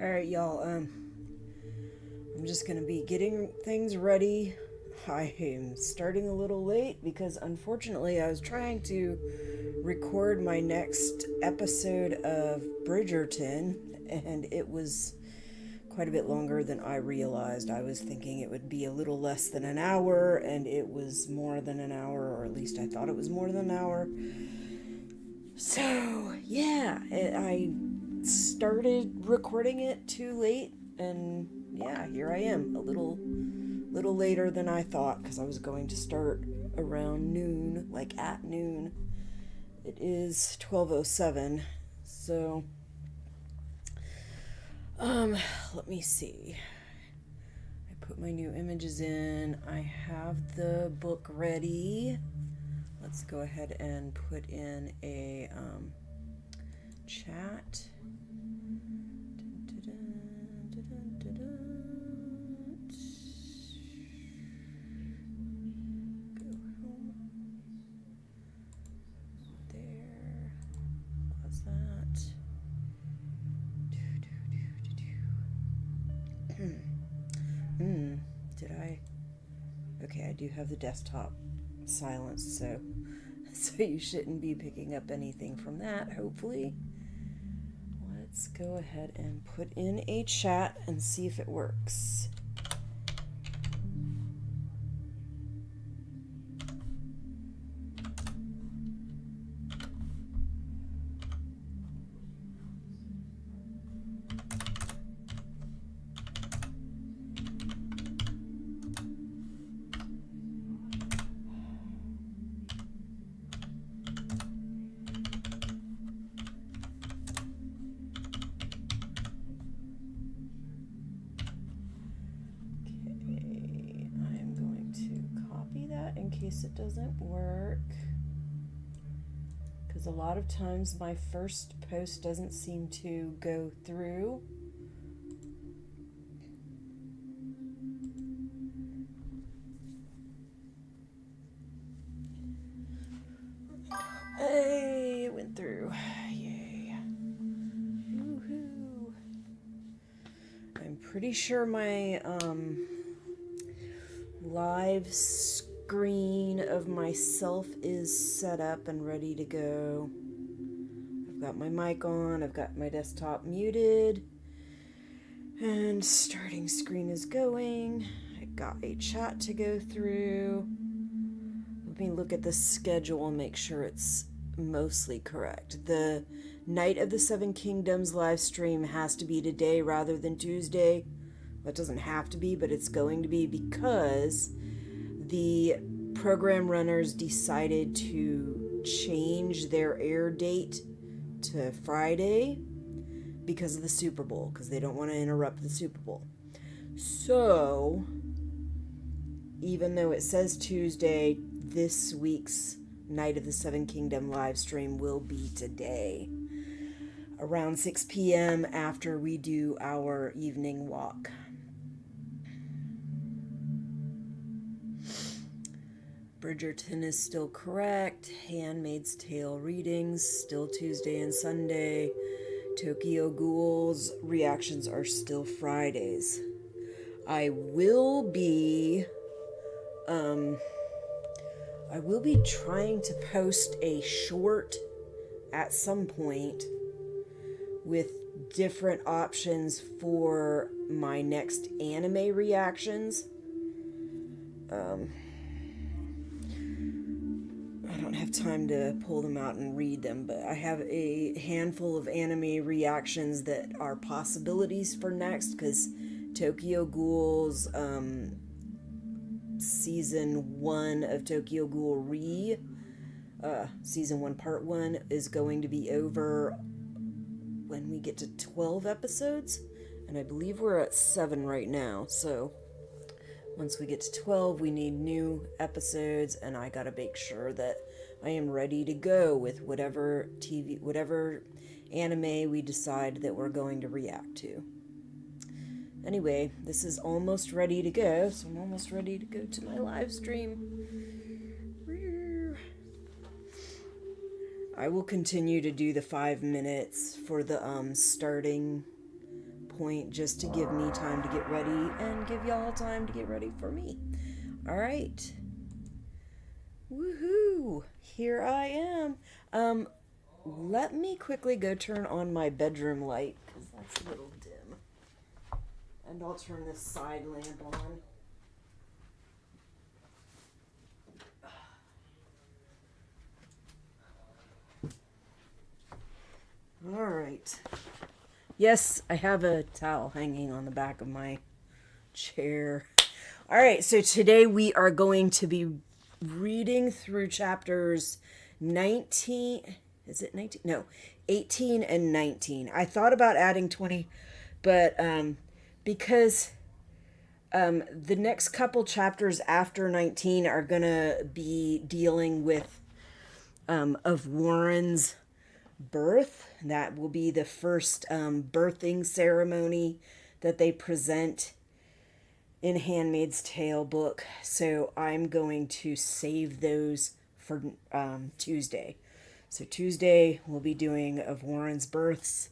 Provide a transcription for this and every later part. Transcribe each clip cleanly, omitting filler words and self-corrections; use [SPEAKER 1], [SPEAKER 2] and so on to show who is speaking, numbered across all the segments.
[SPEAKER 1] Alright, y'all, I'm just gonna be getting things ready. I am starting a little late because unfortunately I was trying to record my next episode of Bridgerton and it was quite a bit longer than I realized. I was thinking it would be a little less than an hour and it was more than an hour, or at least I thought it was more than an hour. So, yeah, I started recording it too late, and yeah, here I am, a little later than I thought, because I was going to start around noon, like at noon. It is 12:07, so let me see. I put my new images in. I have the book ready. Let's go ahead and put in a chat. Go home. There. What's that? Did I? Okay, I do have the desktop silenced, so you shouldn't be picking up anything from that, hopefully. Let's go ahead and put in a chat and see if it works. In case it doesn't work, because a lot of times my first post doesn't seem to go through. Hey, it went through. Yay. Woohoo. I'm pretty sure my live screen of myself is set up and ready to go. I've got my mic on, I've got my desktop muted, and starting screen is going. I got a chat to go through. Let me look at the schedule and make sure it's mostly correct. The Night of the Seven Kingdoms live stream has to be today rather than Tuesday. That doesn't have to be, but it's going to be because the program runners decided to change their air date to Friday because of the Super Bowl, because they don't want to interrupt the Super Bowl. So, even though it says Tuesday, this week's Night of the Seven Kingdom live stream will be today, around 6 p.m. after we do our evening walk. Bridgerton is still correct. Handmaid's Tale readings still Tuesday and Sunday. Tokyo Ghoul's reactions are still Fridays. I will be trying to post a short at some point with different options for my next anime reactions. I don't have time to pull them out and read them, but I have a handful of anime reactions that are possibilities for next, because Tokyo Ghoul's season 1 of Tokyo Ghoul season 1 part 1 is going to be over when we get to 12 episodes, and I believe we're at 7 right now, so once we get to 12, we need new episodes, and I gotta make sure that I am ready to go with whatever anime we decide that we're going to react to. Anyway, this is almost ready to go, so I'm almost ready to go to my live stream. I will continue to do the 5 minutes for the starting point just to give me time to get ready and give y'all time to get ready for me. All right. Woohoo! Here I am. Let me quickly go turn on my bedroom light because that's a little dim. And I'll turn this side lamp on. All right. Yes, I have a towel hanging on the back of my chair. All right, so today we are going to be reading through chapters 19. Is it 19? No, 18 and 19. I thought about adding 20, but because the next couple chapters after 19 are going to be dealing with of Warren's birth. That will be the first birthing ceremony that they present in Handmaid's Tale book. So I'm going to save those for Tuesday. So Tuesday we'll be doing of Warren's births.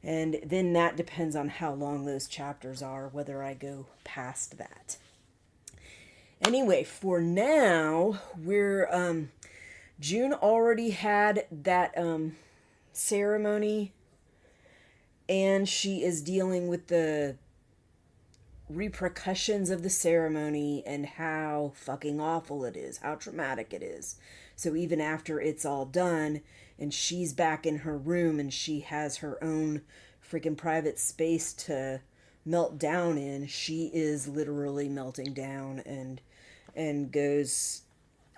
[SPEAKER 1] And then that depends on how long those chapters are, whether I go past that. Anyway, for now, we're June already had that ceremony, and she is dealing with the repercussions of the ceremony and how fucking awful it is, how traumatic it is. So even after it's all done and she's back in her room and she has her own freaking private space to melt down in, she is literally melting down and goes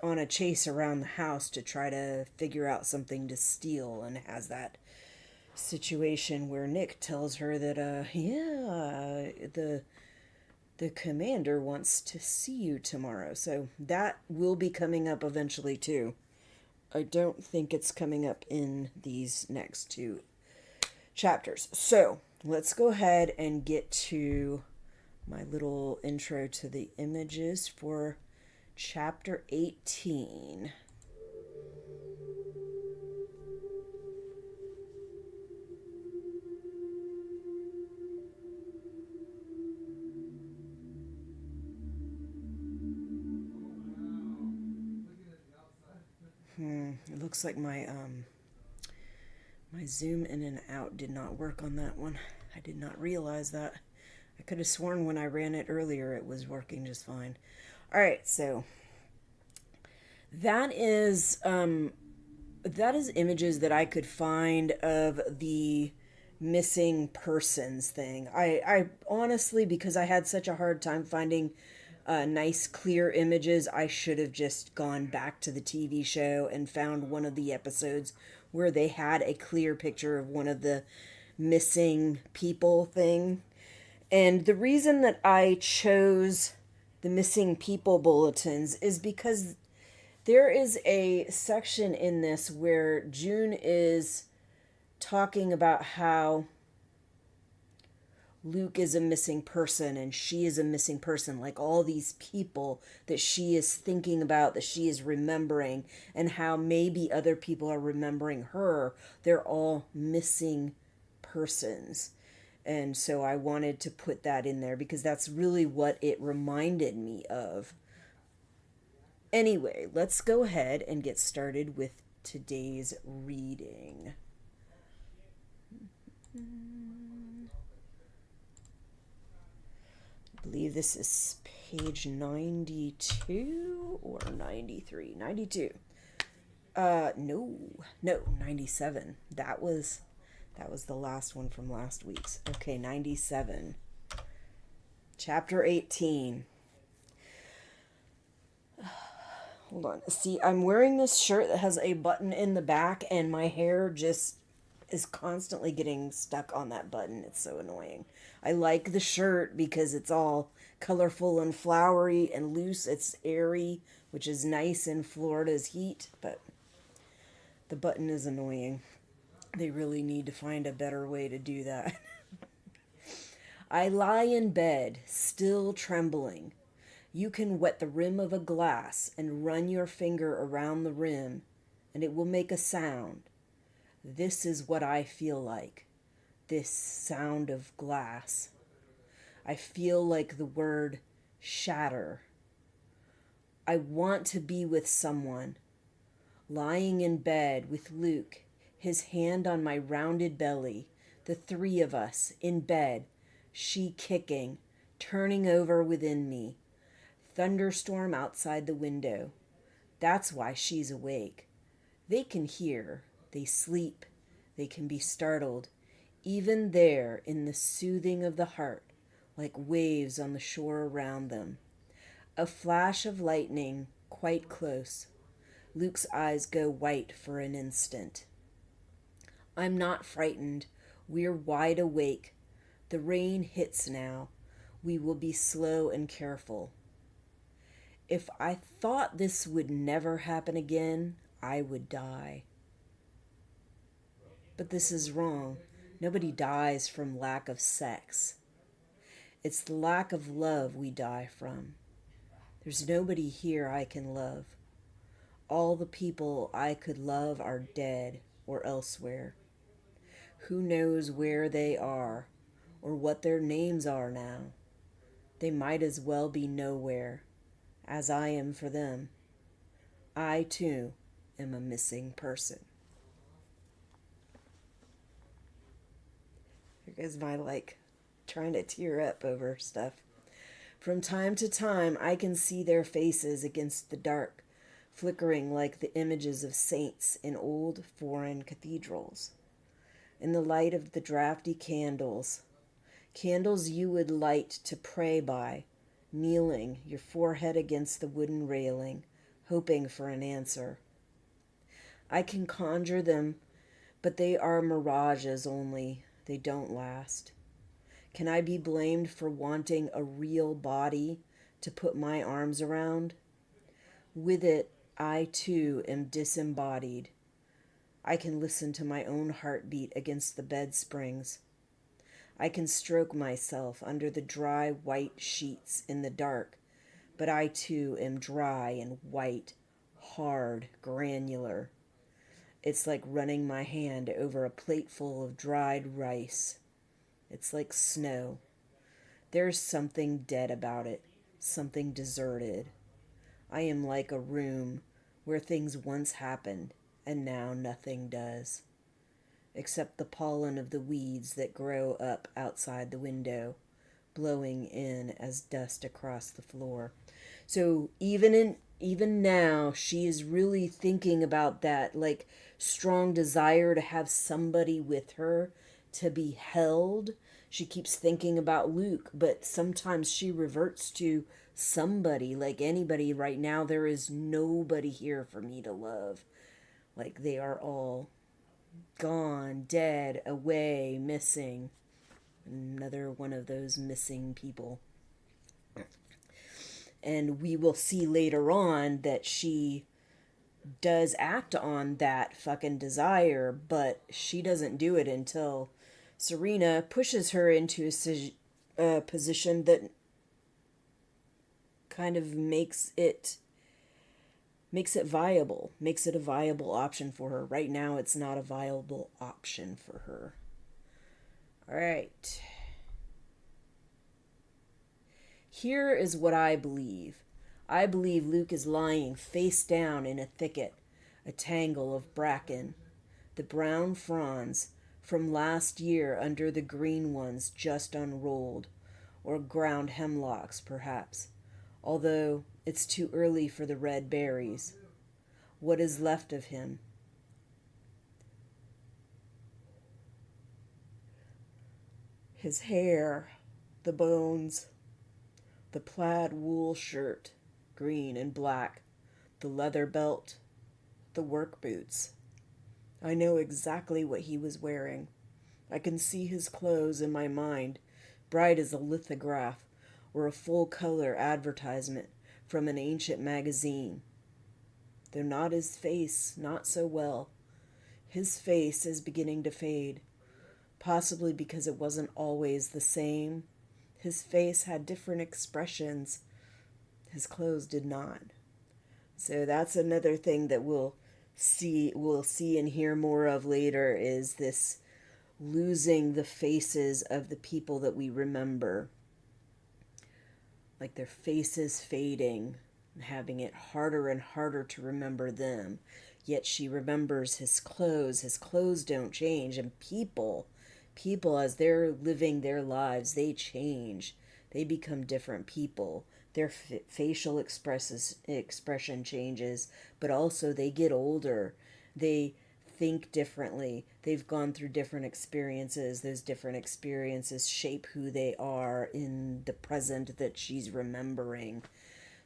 [SPEAKER 1] on a chase around the house to try to figure out something to steal, and has that situation where Nick tells her that the commander wants to see you tomorrow. So that will be coming up eventually too. I don't think it's coming up in these next two chapters. So let's go ahead and get to my little intro to the images for Chapter 18. It looks like my zoom in and out did not work on that one. I did not realize that. I could have sworn when I ran it earlier it was working just fine. All right, so that is images that I could find of the missing persons thing. I honestly, because I had such a hard time finding nice clear images, I should have just gone back to the TV show and found one of the episodes where they had a clear picture of one of the missing people thing. And the reason that I chose the missing people bulletins is because there is a section in this where June is talking about how Luke is a missing person and she is a missing person, like all these people that she is thinking about, that she is remembering, and how maybe other people are remembering her. They're all missing persons. And so I wanted to put that in there because that's really what it reminded me of. Anyway, let's go ahead and get started with today's reading. I believe this is page 92 or 93. 92. No, 97. That was the last one from last week's. Okay, 97. Chapter 18. Hold on. See, I'm wearing this shirt that has a button in the back, and my hair just is constantly getting stuck on that button. It's so annoying. I like the shirt because it's all colorful and flowery and loose. It's airy, which is nice in Florida's heat, but the button is annoying. They really need to find a better way to do that. I lie in bed, still trembling. You can wet the rim of a glass and run your finger around the rim, and it will make a sound. This is what I feel like. this sound of glass. I feel like the word shatter. I want to be with someone, lying in bed with Luke, his hand on my rounded belly, the three of us in bed, she kicking, turning over within me. Thunderstorm outside the window. That's why she's awake. They can hear, they sleep, they can be startled, even there in the soothing of the heart, like waves on the shore around them. A flash of lightning, quite close. Luke's eyes go white for an instant. I'm not frightened. We're wide awake. The rain hits now. We will be slow and careful. If I thought this would never happen again, I would die. But this is wrong. Nobody dies from lack of sex. It's the lack of love we die from. There's nobody here I can love. All the people I could love are dead or elsewhere. Who knows where they are or what their names are now? They might as well be nowhere, as I am for them. I, too, am a missing person. Here goes my, trying to tear up over stuff. From time to time, I can see their faces against the dark, flickering like the images of saints in old foreign cathedrals. In the light of the drafty candles you would light to pray by, kneeling, your forehead against the wooden railing, hoping for an answer. I can conjure them, but they are mirages only. They don't last. Can I be blamed for wanting a real body to put my arms around? With it, I too am disembodied. I can listen to my own heartbeat against the bed springs. I can stroke myself under the dry white sheets in the dark, but I too am dry and white, hard, granular. It's like running my hand over a plateful of dried rice. It's like snow. There's something dead about it, something deserted. I am like a room where things once happened and now nothing does, except the pollen of the weeds that grow up outside the window, blowing in as dust across the floor. So even now, she is really thinking about that, strong desire to have somebody with her, to be held. She keeps thinking about Luke, but sometimes she reverts to somebody, like anybody. Right now, there is nobody here for me to love. Like they are all gone, dead, away, missing. Another one of those missing people. And we will see later on that she does act on that fucking desire, but she doesn't do it until Serena pushes her into a position that kind of makes it viable, makes it a viable option for her. Right now, it's not a viable option for her. All right. Here is what I believe. I believe Luke is lying face down in a thicket, a tangle of bracken, the brown fronds from last year under the green ones just unrolled, or ground hemlocks perhaps, although it's too early for the red berries. What is left of him? His hair, the bones, the plaid wool shirt, green and black, the leather belt, the work boots. I know exactly what he was wearing. I can see his clothes in my mind, bright as a lithograph or a full-color advertisement from an ancient magazine. Though not his face, not so well. His face is beginning to fade, possibly because it wasn't always the same. His face had different expressions. His clothes did not. So that's another thing that we'll see and hear more of later, is this losing the faces of the people that we remember, like their faces fading, and having it harder and harder to remember them. Yet she remembers his clothes. His clothes don't change. And people as they're living their lives, they change. They become different people. Their facial expression changes, but also they get older. They think differently. They've gone through different experiences. Those different experiences shape who they are in the present that she's remembering.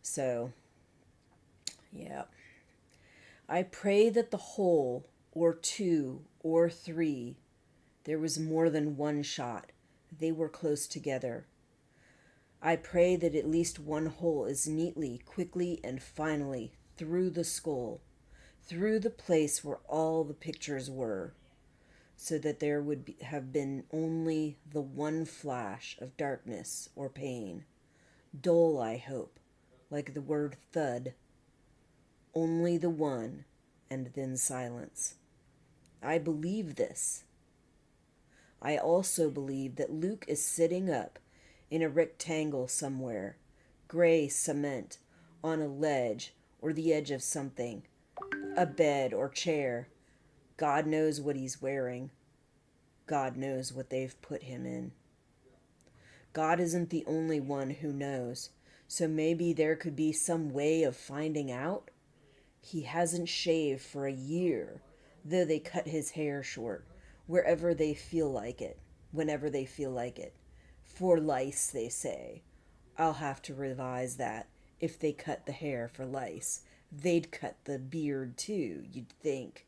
[SPEAKER 1] So, yeah. I pray that the whole, or two, or three, there was more than one shot. They were close together. I pray that at least one hole is neatly, quickly, and finally through the skull, through the place where all the pictures were, so that there would have been only the one flash of darkness or pain. Dull, I hope, like the word thud. Only the one, and then silence. I believe this. I also believe that Luke is sitting up in a rectangle somewhere, gray cement, on a ledge or the edge of something, a bed or chair. God knows what he's wearing. God knows what they've put him in. God isn't the only one who knows, so maybe there could be some way of finding out. He hasn't shaved for a year, though they cut his hair short, wherever they feel like it, whenever they feel like it. For lice, they say. I'll have to revise that. If they cut the hair for lice, they'd cut the beard too, you'd think.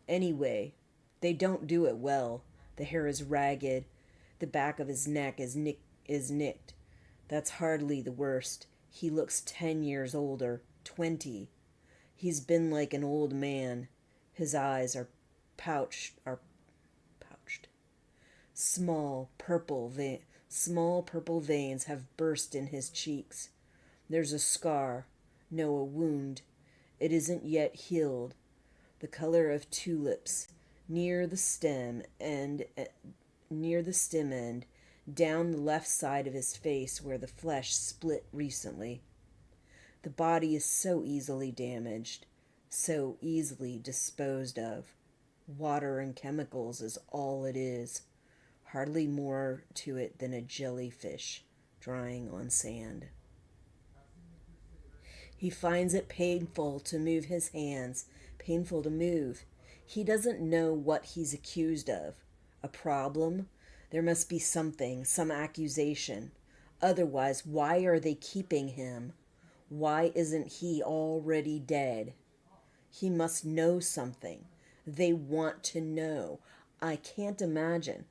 [SPEAKER 1] Anyway, they don't do it well. The hair is ragged. The back of his neck is nicked. That's hardly the worst. He looks 10 years older, 20. He's been like an old man. His eyes are pouched. Small purple veins have burst in his cheeks. There's a scar, no, a wound. It isn't yet healed. The color of tulips near the stem end, down the left side of his face where the flesh split recently. The body is so easily damaged, so easily disposed of. Water and chemicals is all it is. Hardly more to it than a jellyfish drying on sand. He finds it painful to move his hands, painful to move. He doesn't know what he's accused of. A problem? There must be something, some accusation. Otherwise, why are they keeping him? Why isn't he already dead? He must know something. They want to know. I can't imagine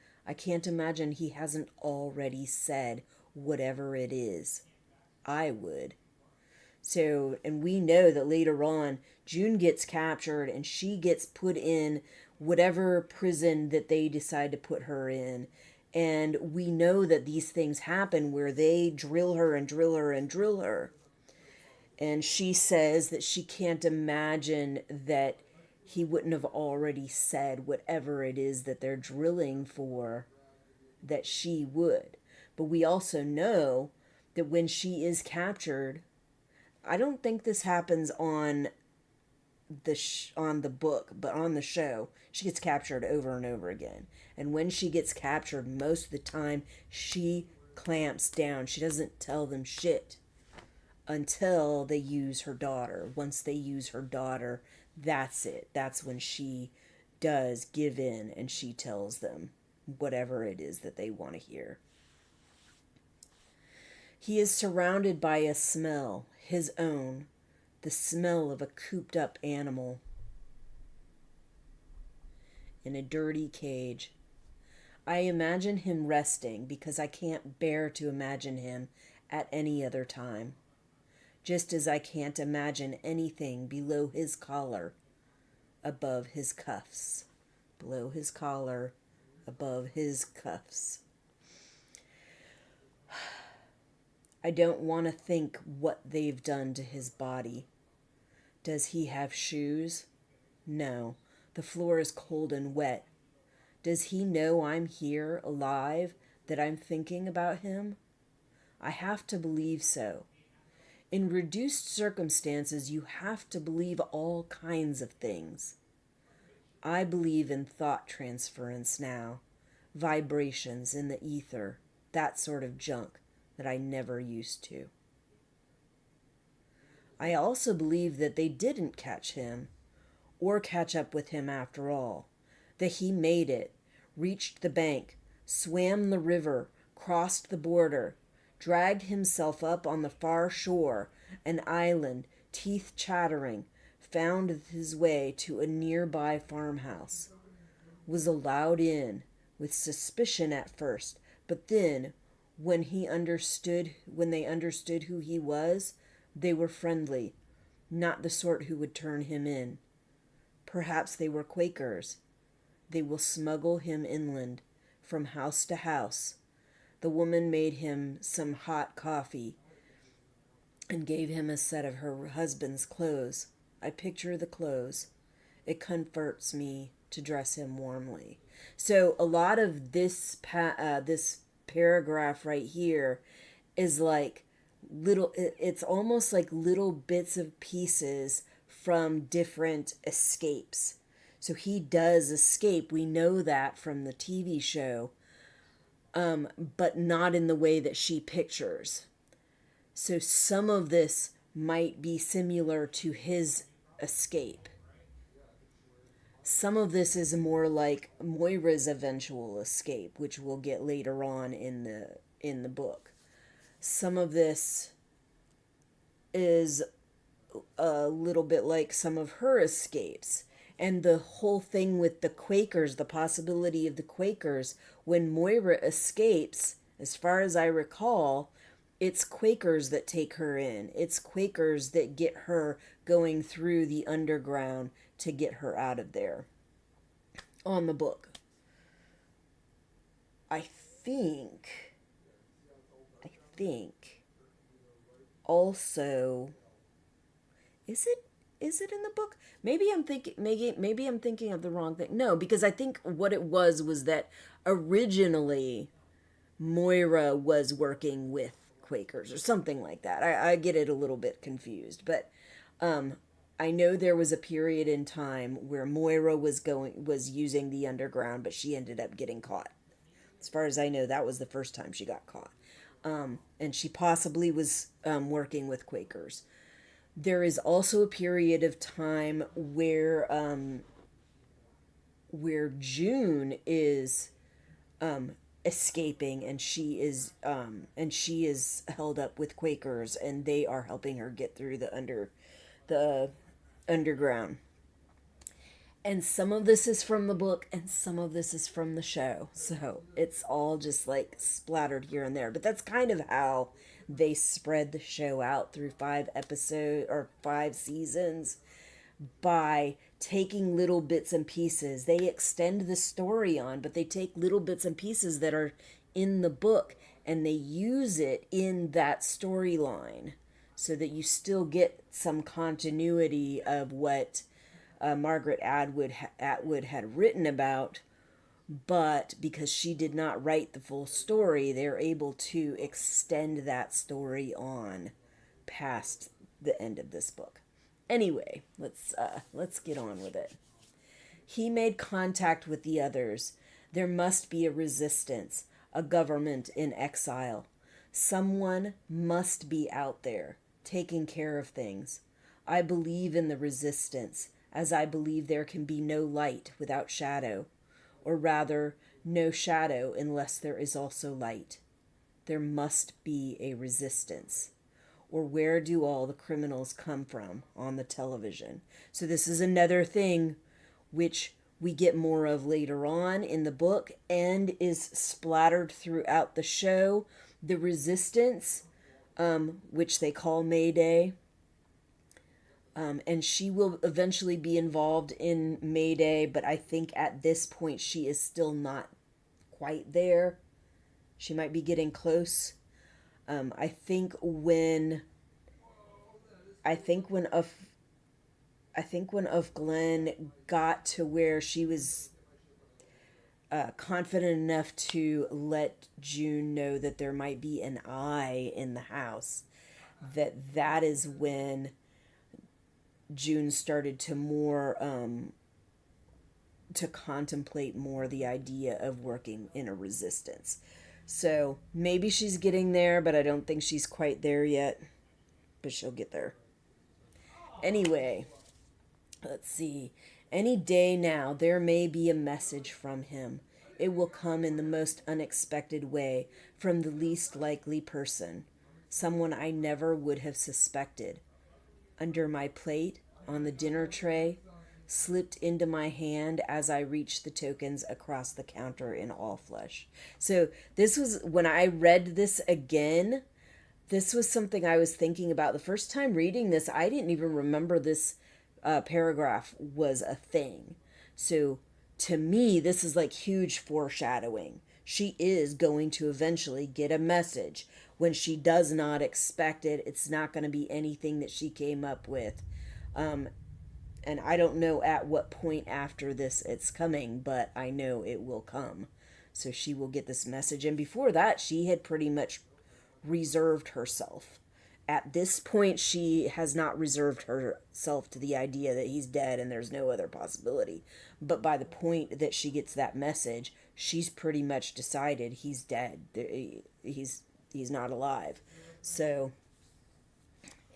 [SPEAKER 1] he hasn't already said whatever it is. I would. So, and we know that later on, June gets captured and she gets put in whatever prison that they decide to put her in. And we know that these things happen where they drill her and drill her and drill her. And she says that she can't imagine that he wouldn't have already said whatever it is that they're drilling for, that she would. But we also know that when she is captured, I don't think this happens on the book, but on the show, she gets captured over and over again. And when she gets captured, most of the time, she clamps down. She doesn't tell them shit until they use her daughter. Once they use her daughter, that's it. That's when she does give in and she tells them whatever it is that they want to hear. He is surrounded by a smell, his own, the smell of a cooped up animal in a dirty cage. I imagine him resting because I can't bear to imagine him at any other time. Just as I can't imagine anything below his collar, above his cuffs. Below his collar, above his cuffs. I don't want to think what they've done to his body. Does he have shoes? No. The floor is cold and wet. Does he know I'm here, alive, that I'm thinking about him? I have to believe so. In reduced circumstances, you have to believe all kinds of things. I believe in thought transference now, vibrations in the ether, that sort of junk that I never used to. I also believe that they didn't catch him, or catch up with him after all, that he made it, reached the bank, swam the river, crossed the border, dragged himself up on the far shore, an island, teeth chattering, found his way to a nearby farmhouse, was allowed in, with suspicion at first, but then, when they understood who he was, they were friendly, not the sort who would turn him in. Perhaps they were Quakers. They will smuggle him inland, from house to house. The woman made him some hot coffee and gave him a set of her husband's clothes. I picture the clothes. It comforts me to dress him warmly. So a lot of this paragraph right here is like it's almost like little bits of pieces from different escapes. So he does escape. We know that from the TV show, but not in the way that she pictures. So some of this might be similar to his escape. Some of this is more like Moira's eventual escape, which we'll get later on in the book. Some of this is a little bit like some of her escapes. And the whole thing with the Quakers, the possibility of the Quakers, when Moira escapes, as far as I recall, it's Quakers that take her in. It's Quakers that get her going through the underground to get her out of there. On the book. I think also, is it in the book? Maybe I'm thinking of the wrong thing. No, because I think what it was that originally Moira was working with Quakers or something like that. I get it a little bit confused, but I know there was a period in time where Moira was using the underground, but she ended up getting caught. As far as I know, that was the first time she got caught. And she possibly was working with Quakers. There is also a period of time where June is escaping, and she is held up with Quakers, and they are helping her get through the underground. And some of this is from the book and some of this is from the show. So it's all just like splattered here and there. But that's kind of how they spread the show out through 5 seasons, by taking little bits and pieces. They extend the story on, but they take little bits and pieces that are in the book and they use it in that storyline so that you still get some continuity of what Margaret Atwood had written about, but because she did not write the full story, they're able to extend that story on past the end of this book. Anyway, let's get on with it. He made contact with the others. There must be a resistance, a government in exile. Someone must be out there, taking care of things. I believe in the resistance, as I believe there can be no light without shadow, or rather, no shadow unless there is also light. There must be a resistance. Or where do all the criminals come from on the television? So this is another thing which we get more of later on in the book and is splattered throughout the show. The resistance, which they call Mayday, and she will eventually be involved in Mayday, but I think at this point she is still not quite there. She might be getting close. I think when Glenn got to where she was confident enough to let June know that there might be an eye in the house, that is when June started to more to contemplate more the idea of working in a resistance. So maybe she's getting there, but I don't think she's quite there yet. But she'll get there. Anyway, let's see. Any day now, there may be a message from him. It will come in the most unexpected way from the least likely person, someone I never would have suspected. Under my plate, on the dinner tray, slipped into my hand as I reached the tokens across the counter in all flesh. So this was, when I read this again, this was something I was thinking about. The first time reading this, I didn't even remember this paragraph was a thing. So to me, this is like huge foreshadowing. She is going to eventually get a message. When she does not expect it, it's not going to be anything that she came up with. And I don't know at what point after this it's coming, but I know it will come. So she will get this message. And before that, she had pretty much reserved herself. At this point, she has not reserved herself to the idea that he's dead and there's no other possibility. But by the point that she gets that message, she's pretty much decided he's dead. He's not alive. So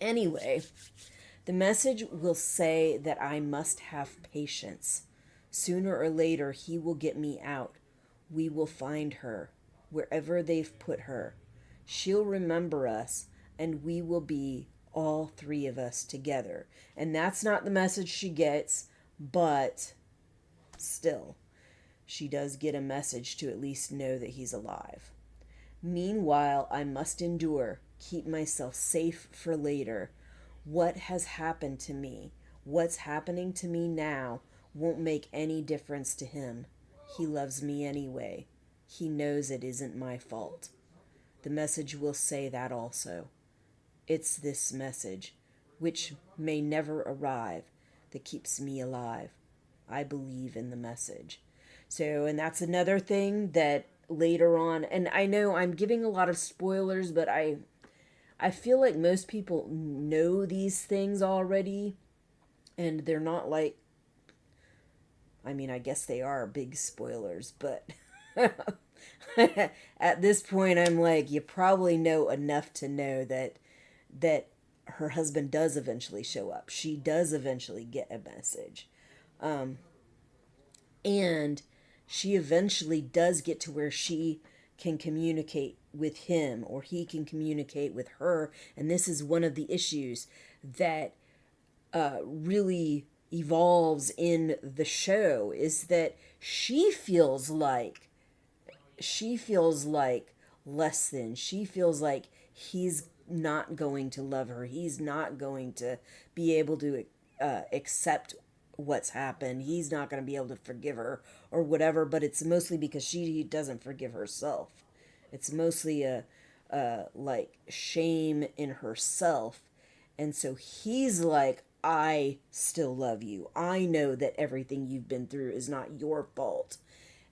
[SPEAKER 1] anyway, the message will say that I must have patience. Sooner or later, he will get me out. We will find her, wherever they've put her. She'll remember us, and we will be all three of us together. And that's not the message she gets, but still, she does get a message to at least know that he's alive. Meanwhile, I must endure, keep myself safe for later. What has happened to me, what's happening to me now, won't make any difference to him. He loves me anyway. He knows it isn't my fault. The message will say that also. It's this message, which may never arrive, that keeps me alive. I believe in the message. So, and that's another thing that later on, and I know I'm giving a lot of spoilers, but I feel like most people know these things already, and they're not like, I mean, I guess they are big spoilers, but at this point I'm like, you probably know enough to know that her husband does eventually show up. She does eventually get a message. And she eventually does get to where she can communicate with him, or he can communicate with her. And this is one of the issues that really evolves in the show, is that she feels like less than. She feels like he's not going to love her. He's not going to be able to accept what's happened. He's not going to be able to forgive her or whatever, but it's mostly because she doesn't forgive herself. It's mostly a like shame in herself. And so he's like, I still love you. I know that everything you've been through is not your fault.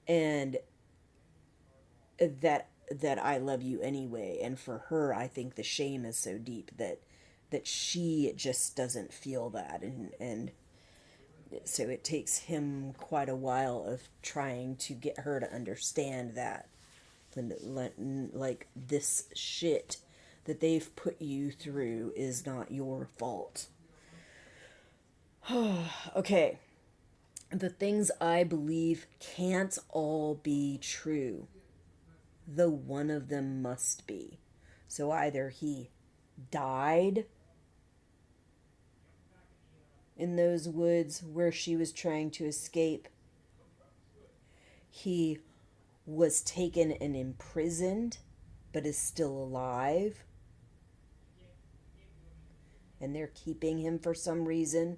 [SPEAKER 1] And that I love you anyway. And for her, I think the shame is so deep that she just doesn't feel that. And so it takes him quite a while of trying to get her to understand that. Like, this shit that they've put you through is not your fault. Okay. The things I believe can't all be true, though one of them must be. So either he died in those woods where she was trying to escape, he was taken and imprisoned, but is still alive, and they're keeping him for some reason,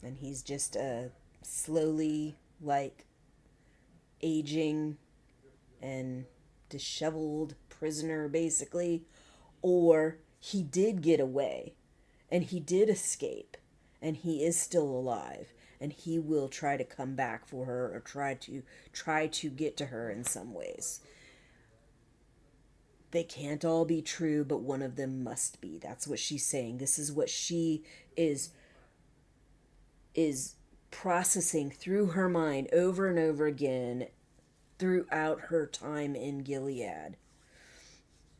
[SPEAKER 1] and he's just a slowly, like, aging and disheveled prisoner, basically. Or he did get away, and he did escape, and he is still alive, and he will try to come back for her or try to get to her in some ways. They can't all be true, but one of them must be. That's what she's saying. This is what she is processing through her mind over and over again throughout her time in Gilead.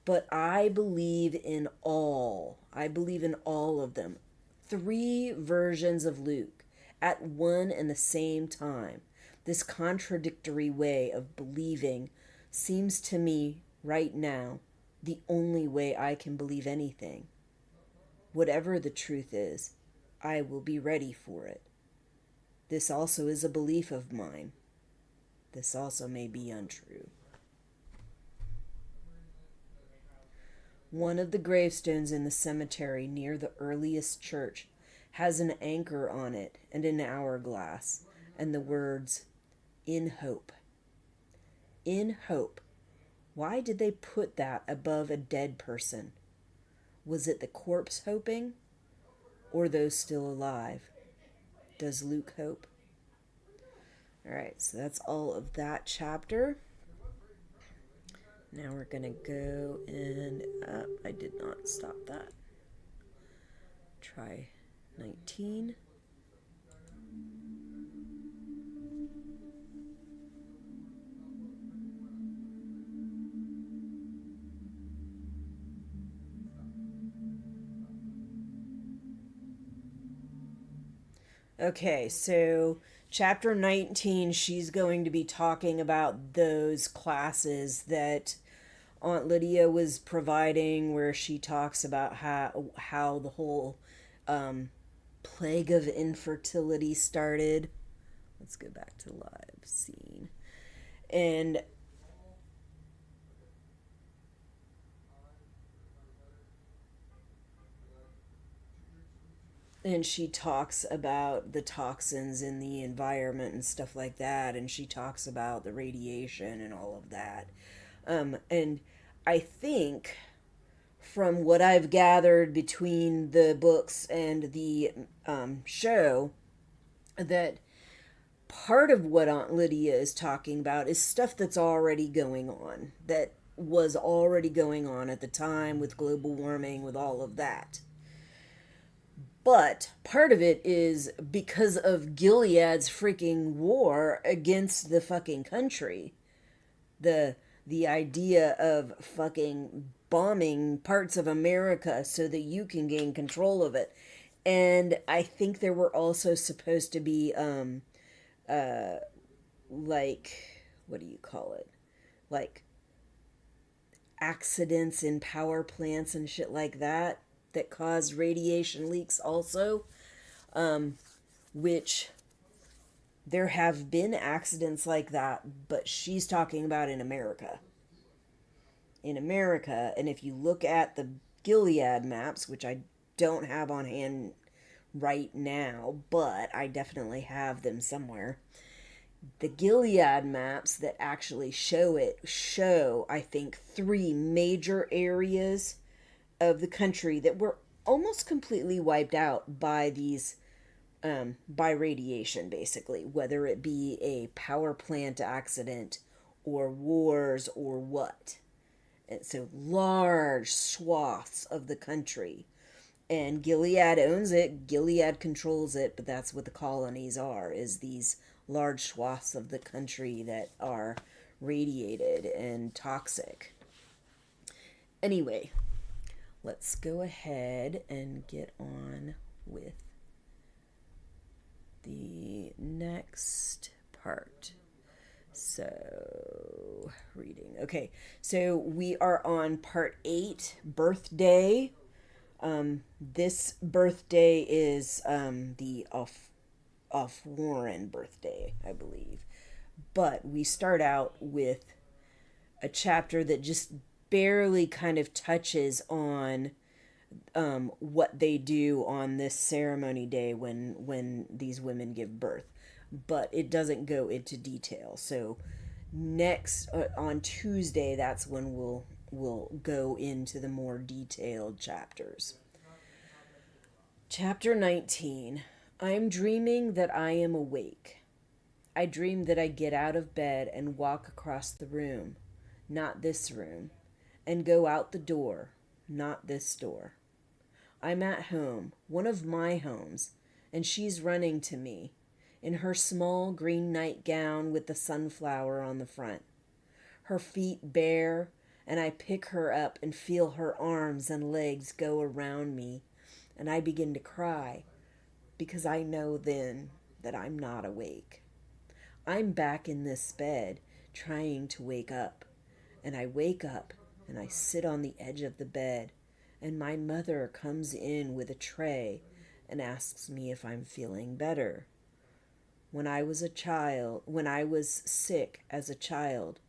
[SPEAKER 1] But I believe in all. I believe in all of them. 3 versions of Luke at one and the same time. This contradictory way of believing seems to me right now the only way I can believe anything. Whatever the truth is, I will be ready for it. This also is a belief of mine. This also may be untrue. One of the gravestones in the cemetery near the earliest church has an anchor on it and an hourglass, and the words, "In hope." In hope. Why did they put that above a dead person? Was it the corpse hoping, or those still alive? Does Luke hope? All right, so that's all of that chapter. Now we're going to go and I did not stop that. Try 19. Okay, so chapter 19, she's going to be talking about those classes that Aunt Lydia was providing, where she talks about how the whole plague of infertility started. Let's go back to live scene. And she talks about the toxins in the environment and stuff like that, and she talks about the radiation and all of that. And I think, from what I've gathered between the books and the show, that part of what Aunt Lydia is talking about is stuff that's already going on, that was already going on at the time with global warming, with all of that. But part of it is because of Gilead's freaking war against the fucking country. The idea of fucking bombing parts of America so that you can gain control of it. And I think there were also supposed to be like, what do you call it? Like accidents in power plants and shit like that caused radiation leaks also, which there have been accidents like that, but she's talking about in America. In America, and if you look at the Gilead maps, which I don't have on hand right now, but I definitely have them somewhere, the Gilead maps that actually show, I think, 3 major areas of the country that were almost completely wiped out by these by radiation, basically, whether it be a power plant accident or wars or what. And so large swaths of the country, and Gilead owns it, Gilead controls it, but that's what the colonies are, is these large swaths of the country that are radiated and toxic. Anyway, let's go ahead and get on with the next part. So, reading. Okay, so we are on part 8, birthday. This birthday is the off Warren birthday, I believe. But we start out with a chapter that just barely kind of touches on what they do on this ceremony day when these women give birth, but it doesn't go into detail. So next on Tuesday, that's when we'll go into the more detailed chapters. Chapter 19. I'm dreaming that I am awake. I dream that I get out of bed and walk across the room, not this room, and go out the door, not this door. I'm at home, one of my homes, and she's running to me in her small green nightgown with the sunflower on the front. Her feet bare, and I pick her up and feel her arms and legs go around me, and I begin to cry because I know then that I'm not awake. I'm back in this bed trying to wake up, and I wake up and I sit on the edge of the bed, and my mother comes in with a tray and asks me if I'm feeling better. When I was sick as a child,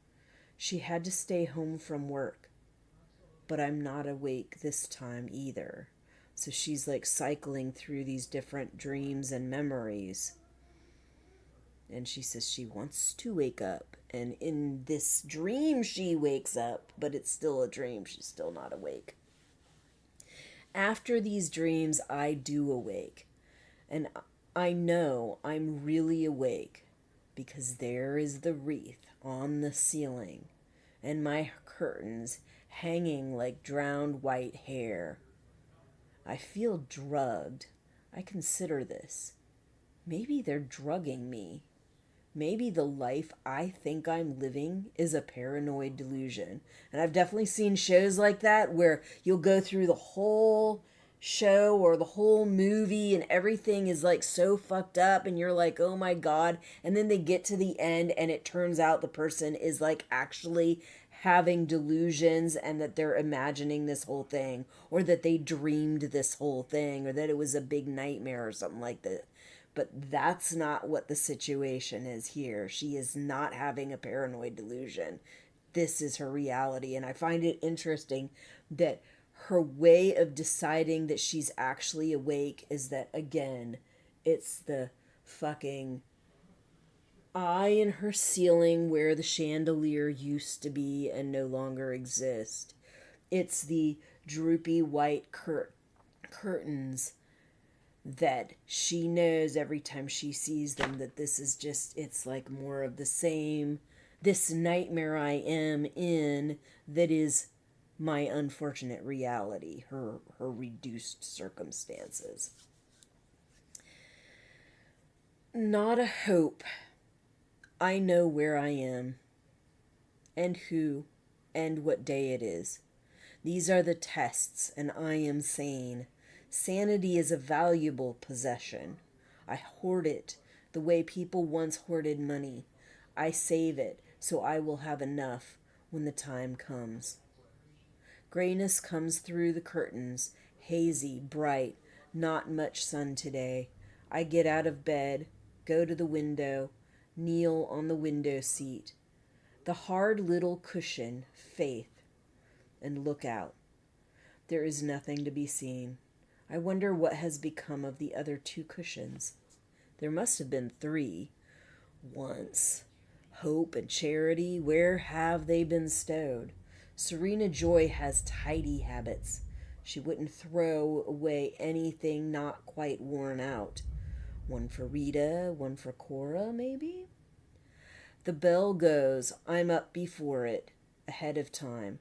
[SPEAKER 1] she had to stay home from work, but I'm not awake this time either. So she's like cycling through these different dreams and memories. And she says she wants to wake up. And in this dream, she wakes up, but it's still a dream. She's still not awake. After these dreams, I do awake. And I know I'm really awake because there is the wreath on the ceiling and my curtains hanging like drowned white hair. I feel drugged. I consider this. Maybe they're drugging me. Maybe the life I think I'm living is a paranoid delusion. And I've definitely seen shows like that where you'll go through the whole show or the whole movie and everything is like so fucked up and you're like, oh my God. And then they get to the end and it turns out the person is like actually having delusions and that they're imagining this whole thing, or that they dreamed this whole thing, or that it was a big nightmare or something like that. But that's not what the situation is here. She is not having a paranoid delusion. This is her reality. And I find it interesting that her way of deciding that she's actually awake is that, again, it's the fucking eye in her ceiling where the chandelier used to be and no longer exist. It's the droopy white curtains that she knows every time she sees them that this is just, it's like more of the same, this nightmare I am in that is my unfortunate reality, her reduced circumstances. Not a hope. I know where I am, and who, and what day it is. These are the tests, and I am sane. Sanity is a valuable possession. I hoard it the way people once hoarded money. I save it so I will have enough when the time comes. Grayness comes through the curtains, hazy, bright, not much sun today. I get out of bed, go to the window, kneel on the window seat, the hard little cushion, faith, and look out. There is nothing to be seen. I wonder what has become of the other 2 cushions. There must have been 3 once. Hope and Charity, where have they been stowed? Serena Joy has tidy habits. She wouldn't throw away anything not quite worn out. One for Rita, one for Cora, maybe? The bell goes. I'm up before it, ahead of time.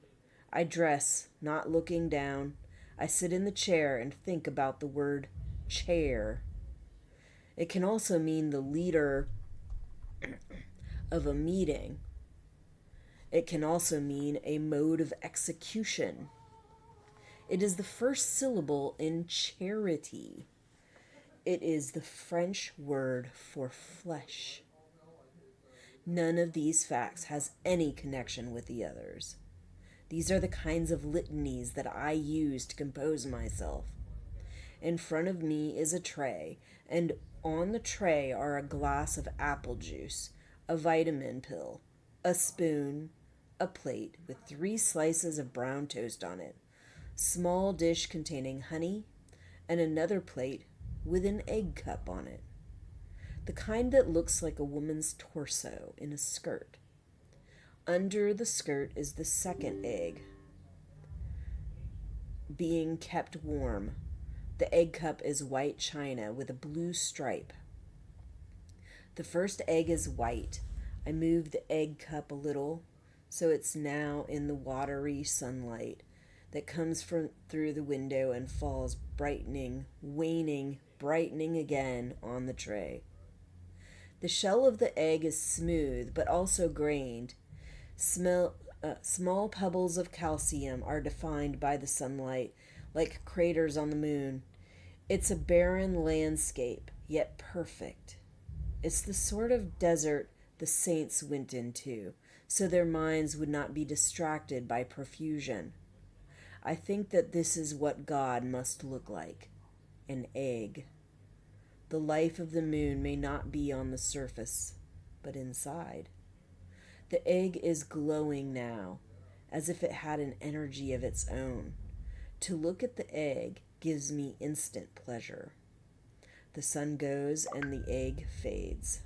[SPEAKER 1] I dress, not looking down. I sit in the chair and think about the word chair. It can also mean the leader of a meeting. It can also mean a mode of execution. It is the first syllable in charity. It is the French word for flesh. None of these facts has any connection with the others. These are the kinds of litanies that I use to compose myself. In front of me is a tray, and on the tray are a glass of apple juice, a vitamin pill, a spoon, a plate with 3 slices of brown toast on it, small dish containing honey, and another plate with an egg cup on it. The kind that looks like a woman's torso in a skirt. Under the skirt is the second egg, being kept warm. The egg cup is white china with a blue stripe. The first egg is white. I move the egg cup a little, so it's now in the watery sunlight that comes from through the window and falls brightening, waning, brightening again on the tray. The shell of the egg is smooth but also grained. Small pebbles of calcium are defined by the sunlight, like craters on the moon. It's a barren landscape, yet perfect. It's the sort of desert the saints went into, so their minds would not be distracted by profusion. I think that this is what God must look like, an egg. The life of the moon may not be on the surface, but inside. The egg is glowing now, as if it had an energy of its own. To look at the egg gives me instant pleasure. The sun goes and the egg fades.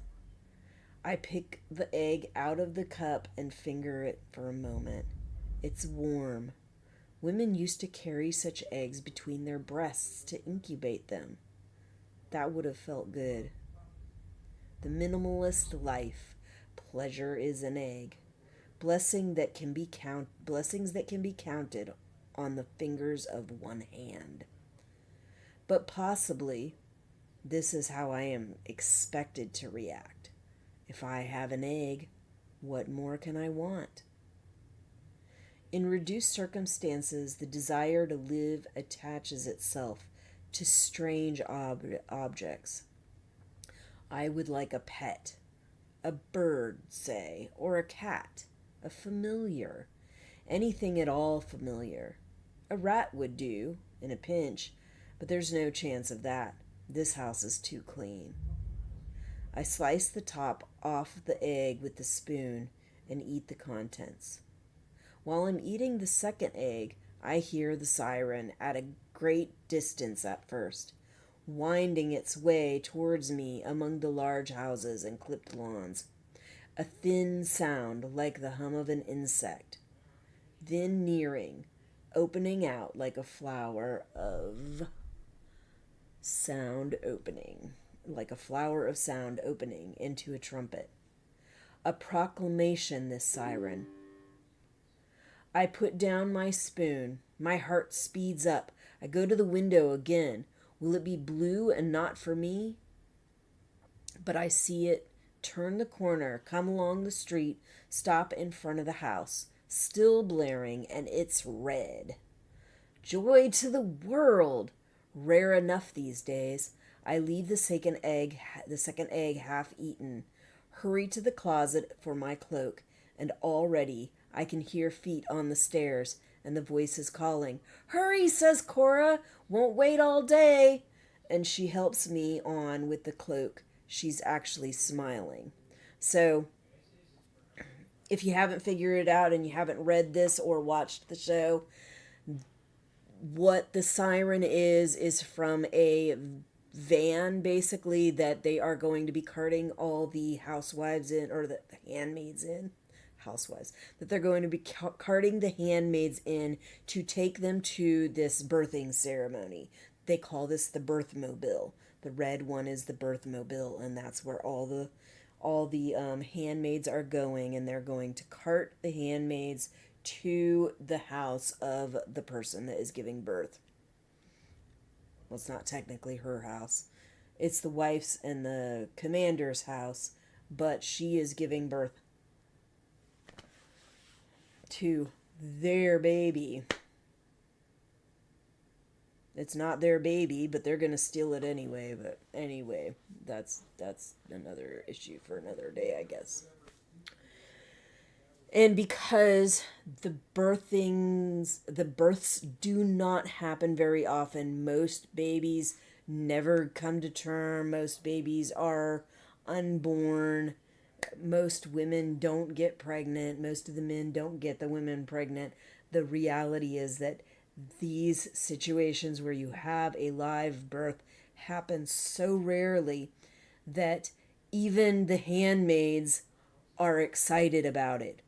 [SPEAKER 1] I pick the egg out of the cup and finger it for a moment. It's warm. Women used to carry such eggs between their breasts to incubate them. That would have felt good. The minimalist life. Pleasure is an egg. Blessings that can be counted on the fingers of one hand. But possibly, this is how I am expected to react. If I have an egg, what more can I want? In reduced circumstances, the desire to live attaches itself to strange objects. I would like a pet, a bird, say, or a cat, a familiar, anything at all familiar. A rat would do, in a pinch, but there's no chance of that. This house is too clean. I slice the top off the egg with the spoon and eat the contents. While I'm eating the second egg, I hear the siren at a great distance at first, winding its way towards me among the large houses and clipped lawns. A thin sound like the hum of an insect. Then nearing, opening out like a flower of sound opening, into a trumpet. A proclamation, this siren. I put down my spoon. My heart speeds up. I go to the window again. Will it be blue and not for me? But I see it turn the corner, come along the street, stop in front of the house, still blaring, and it's red. Joy to the world! Rare enough these days. I leave the second egg half eaten, hurry to the closet for my cloak, and already I can hear feet on the stairs and the voices calling. Hurry, says Cora, won't wait all day. And she helps me on with the cloak. She's actually smiling. So, if you haven't figured it out and you haven't read this or watched the show, what the siren is from a van, basically, that they are going to be carting all the housewives in, or the handmaids in. Housewives, that they're going to be carting the handmaids in to take them to this birthing ceremony. They call this the birth mobile. The red one is the birth mobile, and that's where all the handmaids are going, and they're going to cart the handmaids to the house of the person that is giving birth. Well, it's not technically her house. It's the wife's and the commander's house, but she is giving birth to their baby. It's not their baby, but they're going to steal it anyway. But anyway, that's another issue for another day, I guess. And because the births do not happen very often, most babies never come to term. Most babies are unborn. Most women don't get pregnant. Most of the men don't get the women pregnant. The reality is that these situations where you have a live birth happen so rarely that even the handmaids are excited about it.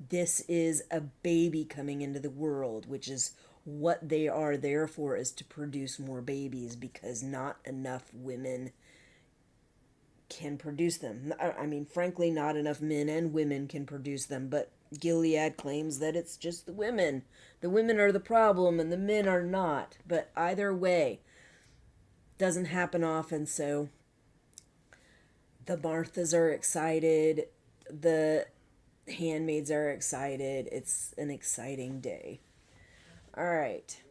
[SPEAKER 1] This is a baby coming into the world, which is what they are there for is to produce more babies because not enough women can produce them. I mean, frankly, not enough men and women can produce them, but Gilead claims that it's just the women. The women are the problem and the men are not. But either way, doesn't happen often, so the Marthas are excited, the handmaids are excited. It's an exciting day. All right.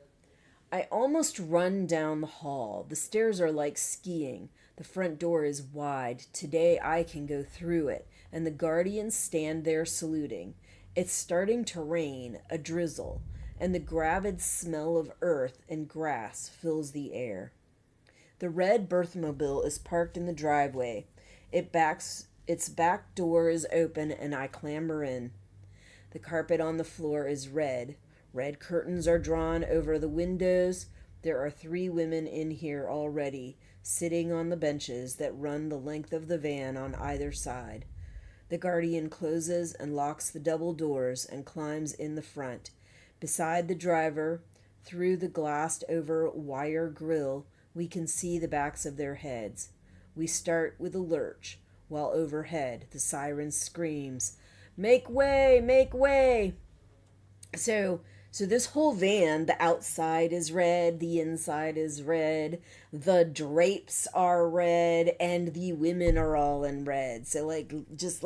[SPEAKER 1] I almost run down the hall. The stairs are like skiing. The front door is wide. Today I can go through it, and the guardians stand there saluting. It's starting to rain, a drizzle, and the gravid smell of earth and grass fills the air. The red birthmobile is parked in the driveway. Its back door is open, and I clamber in. The carpet on the floor is red. Red curtains are drawn over the windows. There are 3 women in here already, sitting on the benches that run the length of the van on either side. The guardian closes and locks the double doors and climbs in the front. Beside the driver, through the glassed-over wire grill, we can see the backs of their heads. We start with a lurch, while overhead the siren screams, "Make way! Make way!" So this whole van, the outside is red, the inside is red, the drapes are red, and the women are all in red. So just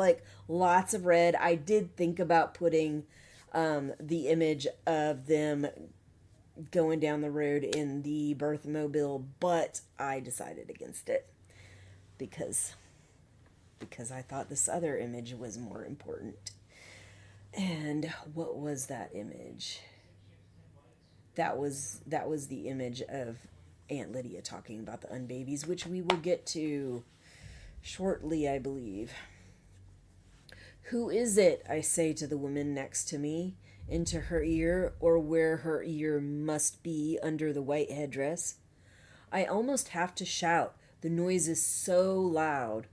[SPEAKER 1] lots of red. I did think about putting the image of them going down the road in the birthmobile, but I decided against it because I thought this other image was more important. And what was that image? That was the image of Aunt Lydia talking about the unbabies, which we will get to shortly, I believe. "Who is it?" I say to the woman next to me, into her ear, or where her ear must be under the white headdress. I almost have to shout. The noise is so loud.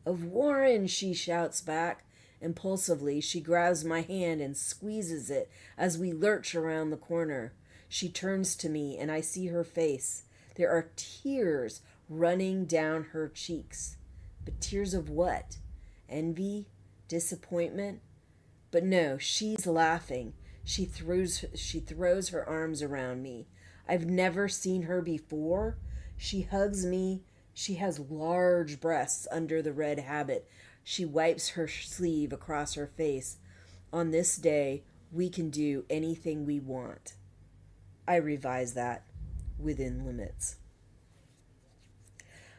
[SPEAKER 1] "Of Warren," she shouts back. Impulsively, she grabs my hand and squeezes it as we lurch around the corner. She turns to me, and I see her face. There are tears running down her cheeks. But tears of what? Envy? Disappointment? But no, she's laughing. She throws her arms around me. I've never seen her before. She hugs me. She has large breasts under the red habit. She wipes her sleeve across her face. On this day, we can do anything we want. I revise that, within limits.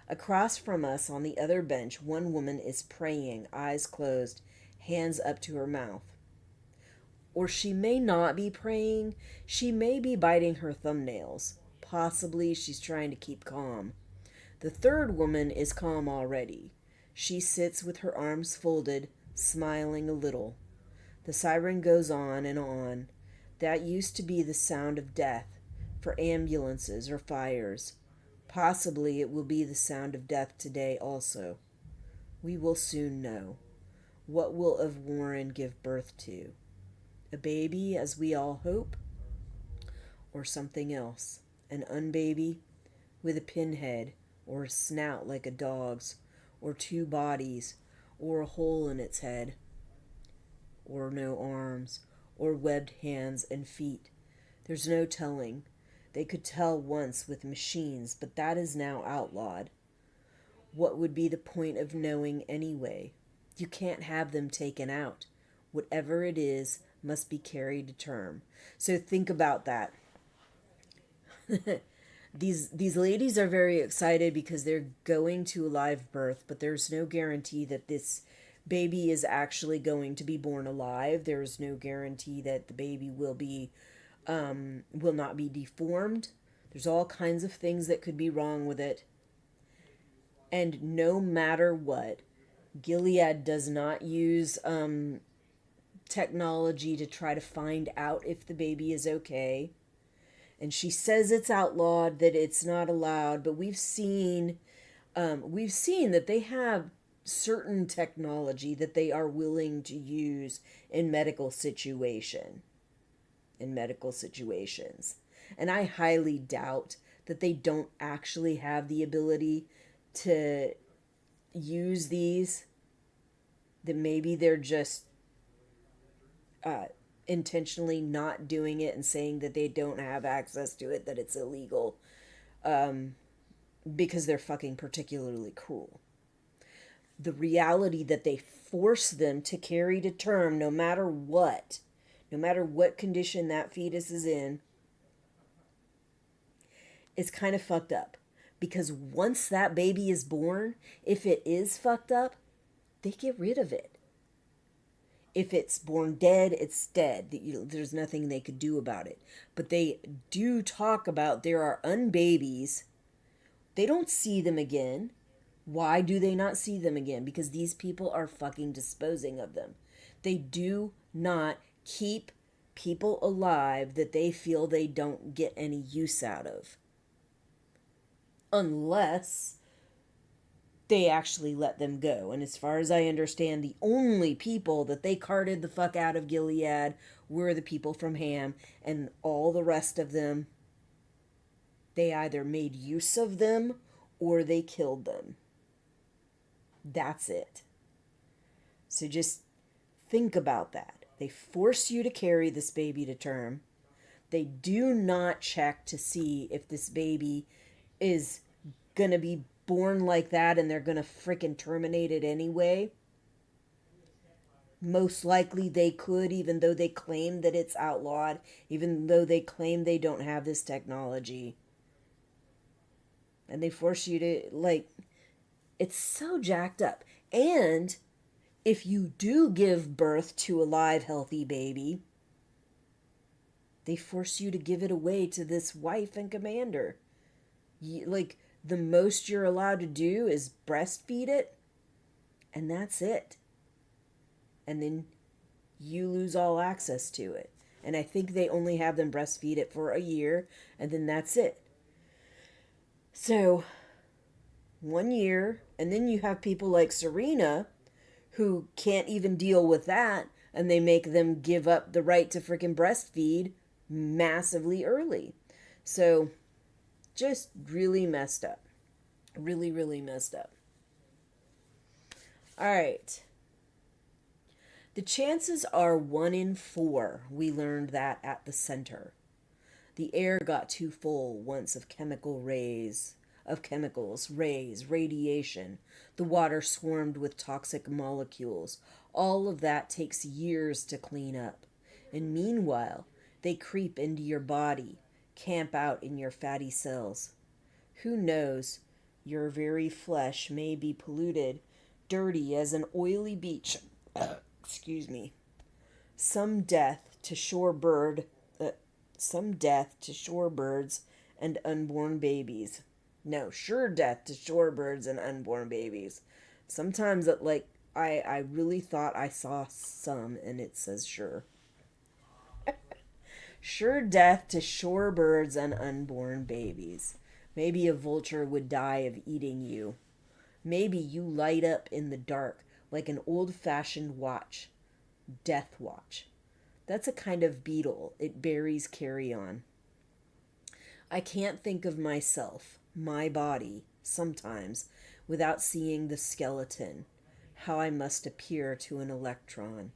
[SPEAKER 1] Across from us on the other bench, one woman is praying, eyes closed, hands up to her mouth. Or she may not be praying. She may be biting her thumbnails. Possibly she's trying to keep calm. The third woman is calm already. She sits with her arms folded, smiling a little. The siren goes on and on. That used to be the sound of death, for ambulances or fires. Possibly it will be the sound of death today also. We will soon know. What will of Warren give birth to? A baby, as we all hope? Or something else? An unbaby with a pinhead, or a snout like a dog's, or 2 bodies, or a hole in its head, or no arms, or webbed hands and feet. There's no telling. They could tell once with machines, but that is now outlawed. What would be the point of knowing anyway? You can't have them taken out. Whatever it is must be carried to term. So think about that. These ladies are very excited because they're going to a live birth, but there's no guarantee that this baby is actually going to be born alive. There's no guarantee that the baby will not be deformed. There's all kinds of things that could be wrong with it. And no matter what, Gilead does not use technology to try to find out if the baby is okay. And she says it's outlawed, that it's not allowed, but we've seen that they have certain technology that they are willing to use in medical situation. in medical situations. And I highly doubt that they don't actually have the ability to use these, that maybe they're just uh, intentionally not doing it and saying that they don't have access to it, that it's illegal, because they're fucking particularly cruel. The reality that they force them to carry to term no matter what condition that fetus is in, is kind of fucked up. Because once that baby is born, if it is fucked up, they get rid of it. If it's born dead, it's dead. There's nothing they could do about it. But they do talk about there are unbabies. They don't see them again. Why do they not see them again? Because these people are fucking disposing of them. They do not keep people alive that they feel they don't get any use out of. Unless they actually let them go. And as far as I understand, the only people that they carted the fuck out of Gilead were the people from Ham, and all the rest of them, they either made use of them or they killed them. That's it. So just think about that. They force you to carry this baby to term. They do not check to see if this baby is going to be born like that and they're going to freaking terminate it anyway. Most likely they could, even though they claim that it's outlawed, even though they claim they don't have this technology. And they force you to, like, it's so jacked up. And if you do give birth to a live, healthy baby, they force you to give it away to this wife and commander. Like, the most you're allowed to do is breastfeed it, and that's it. And then you lose all access to it. And I think they only have them breastfeed it for a year, and then that's it. So, 1 year, and then you have people like Serena who can't even deal with that, and they make them give up the right to freaking breastfeed massively early. So, just really messed up. Really, really messed up. All right. The chances are 1 in 4. We learned that at the center. The air got too full once of chemicals, rays, radiation. The water swarmed with toxic molecules. All of that takes years to clean up. And meanwhile, they creep into your body, camp out in your fatty cells. Who knows? Your very flesh may be polluted, dirty as an oily beach. Excuse me. Some death to shorebirds and unborn babies. No, sure death to shorebirds and unborn babies. Sometimes I really thought I saw some and it says sure. Sure death to shorebirds and unborn babies. Maybe a vulture would die of eating you. Maybe you light up in the dark like an old-fashioned watch. Death watch. That's a kind of beetle. It buries carrion. I can't think of myself, my body, sometimes, without seeing the skeleton, how I must appear to an electron.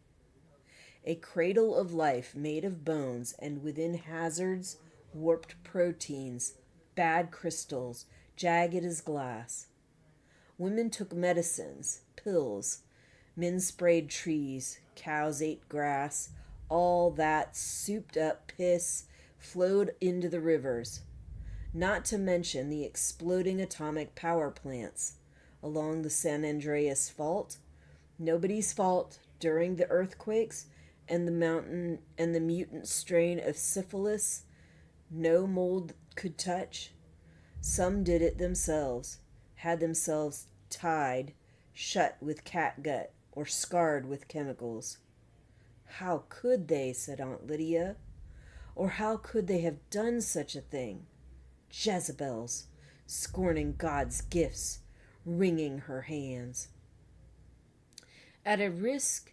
[SPEAKER 1] A cradle of life made of bones and within hazards, warped proteins, bad crystals, jagged as glass. Women took medicines, pills. Men sprayed trees. Cows ate grass. All that souped up piss flowed into the rivers. Not to mention the exploding atomic power plants along the San Andreas Fault. Nobody's fault during the earthquakes and the mutant strain of syphilis no mold could touch. Some did it themselves, had themselves tied shut with catgut or scarred with chemicals. How could they, said Aunt Lydia, or how could they have done such a thing? Jezebels, scorning God's gifts, wringing her hands. At a risk,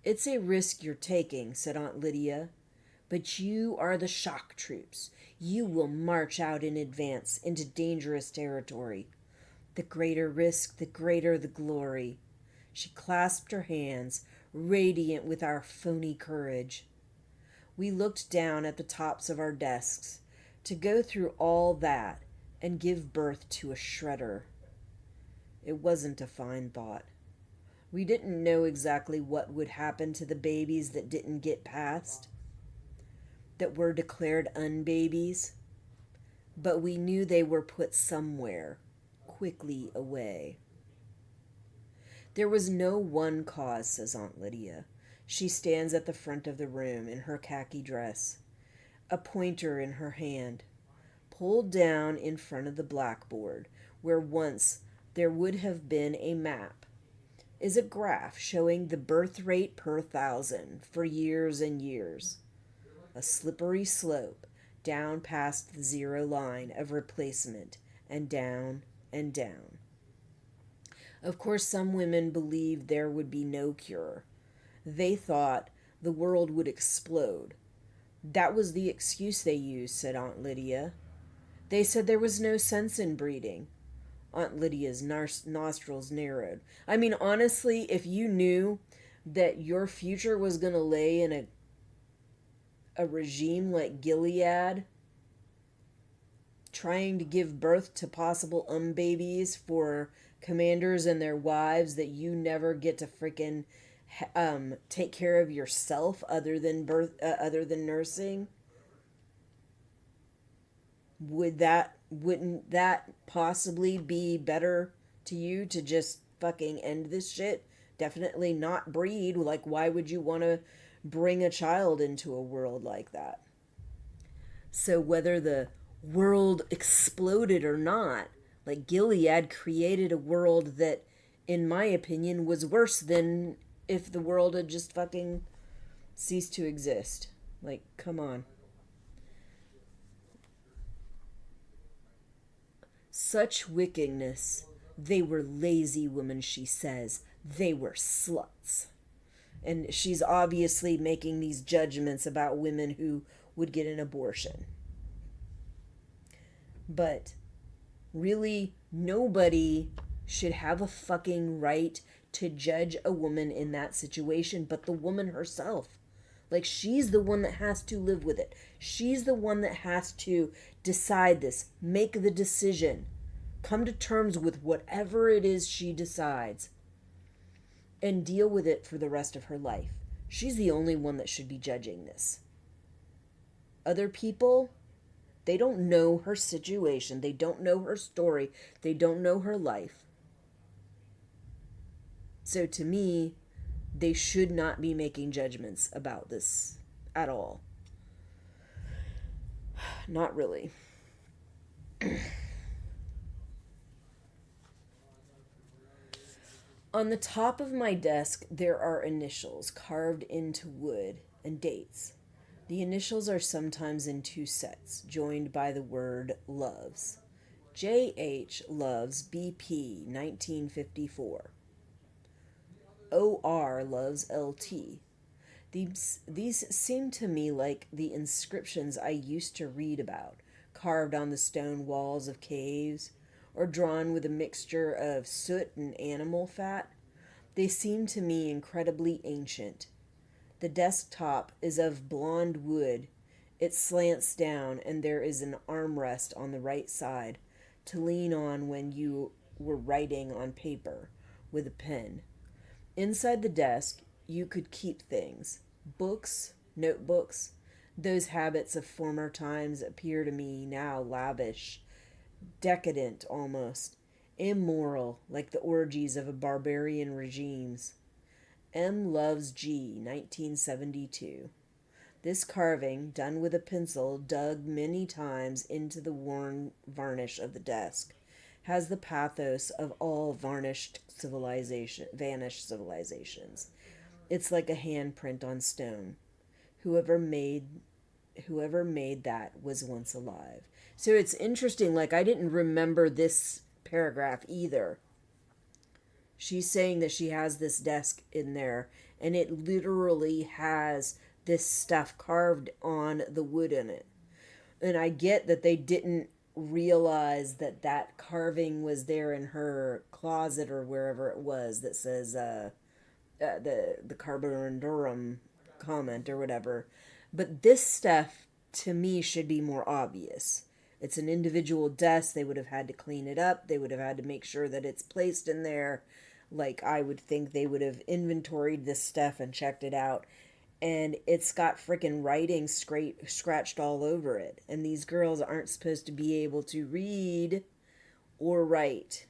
[SPEAKER 1] it's a risk you're taking, said Aunt Lydia, But you are the shock troops. You will march out in advance into dangerous territory. The greater risk, the greater the glory. She clasped her hands, radiant with our phony courage. We looked down at the tops of our desks to go through all that and give birth to a shredder. It wasn't a fine thought. We didn't know exactly what would happen to the babies that didn't get past, that were declared unbabies, but we knew they were put somewhere, quickly away. There was no one cause, says Aunt Lydia. She stands at the front of the room in her khaki dress, a pointer in her hand, pulled down in front of the blackboard, where once there would have been a map, is a graph showing the birth rate per thousand for years and years. A slippery slope down past the zero line of replacement and down and down. Of course, some women believed there would be no cure. They thought the world would explode. That was the excuse they used, said Aunt Lydia. They said there was no sense in breeding. Aunt Lydia's nostrils narrowed. I mean, honestly, if you knew that your future was going to lay in a regime like Gilead, trying to give birth to possible babies for commanders and their wives, that you never get to freaking take care of yourself other than nursing, wouldn't that possibly be better to you to just fucking end this shit? Definitely not breed. Like, why would you want to bring a child into a world like that? So whether the world exploded or not, like, Gilead created a world that, in my opinion, was worse than if the world had just fucking ceased to exist. Like, come on. Such wickedness. They were lazy women, she says. They were sluts. And she's obviously making these judgments about women who would get an abortion. But really, nobody should have a fucking right to judge a woman in that situation but the woman herself. Like, she's the one that has to live with it. She's the one that has to decide this, make the decision, come to terms with whatever it is she decides, and deal with it for the rest of her life. She's the only one that should be judging this. Other people, they don't know her situation. They don't know her story. They don't know her life. So to me, they should not be making judgments about this at all. Not really. On the top of my desk, there are initials carved into wood and dates. The initials are sometimes in two sets, joined by the word loves. J.H. loves BP 1954. O.R. loves L.T. These seem to me like the inscriptions I used to read about, carved on the stone walls of caves, or drawn with a mixture of soot and animal fat. They seem to me incredibly ancient. The desktop is of blonde wood. It slants down, and there is an armrest on the right side to lean on when you were writing on paper with a pen. Inside the desk, you could keep things. Books, notebooks. Those habits of former times appear to me now lavish, decadent almost, immoral, like the orgies of a barbarian regimes. M. loves G, 1972. This carving, done with a pencil dug many times into the worn varnish of the desk, has the pathos of all vanished civilizations. It's like a handprint on stone. Whoever made that was once alive. So it's interesting, like, I didn't remember this paragraph either. She's saying that she has this desk in there, and it literally has this stuff carved on the wood in it. And I get that they didn't realize that that carving was there in her closet or wherever it was that says the Carborundorum comment or whatever. But this stuff to me should be more obvious. It's an individual desk. They would have had to clean it up. They would have had to make sure that it's placed in there. Like, I would think they would have inventoried this stuff and checked it out. And it's got freaking writing scratched all over it. And these girls aren't supposed to be able to read or write.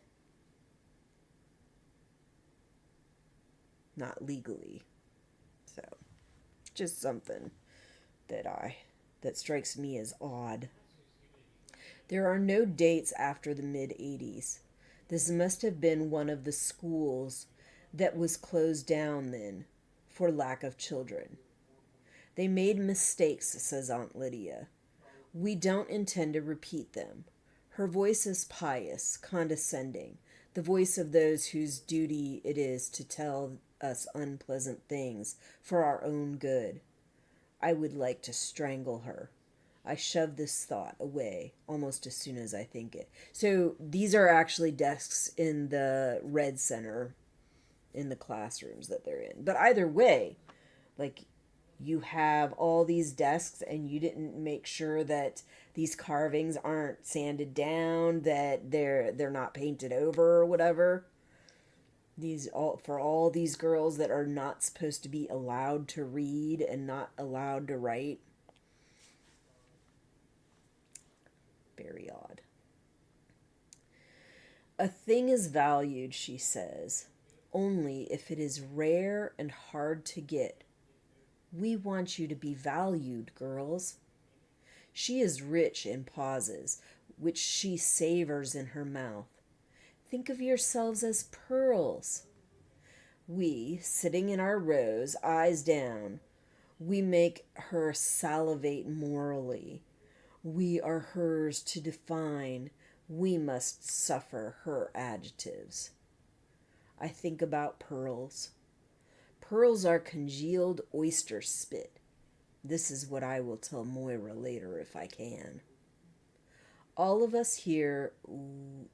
[SPEAKER 1] Not legally. So, just something that strikes me as odd. There are no dates after the mid 80s. This must have been one of the schools that was closed down then for lack of children. They made mistakes, says Aunt Lydia. We don't intend to repeat them. Her voice is pious, condescending, the voice of those whose duty it is to tell us unpleasant things for our own good. I would like to strangle her. I shove this thought away almost as soon as I think it. So these are actually desks in the Red Center in the classrooms that they're in. But either way, like, you have all these desks and you didn't make sure that these carvings aren't sanded down, that they're not painted over or whatever. For all these girls that are not supposed to be allowed to read and not allowed to write. Very odd. A thing is valued, she says, only if it is rare and hard to get. We want you to be valued, girls. She is rich in pauses, which she savors in her mouth. Think of yourselves as pearls. We, sitting in our rows, eyes down, we make her salivate morally. We are hers to define. We must suffer her adjectives. I think about pearls. Pearls are congealed oyster spit. This is what I will tell Moira later if I can. All of us here will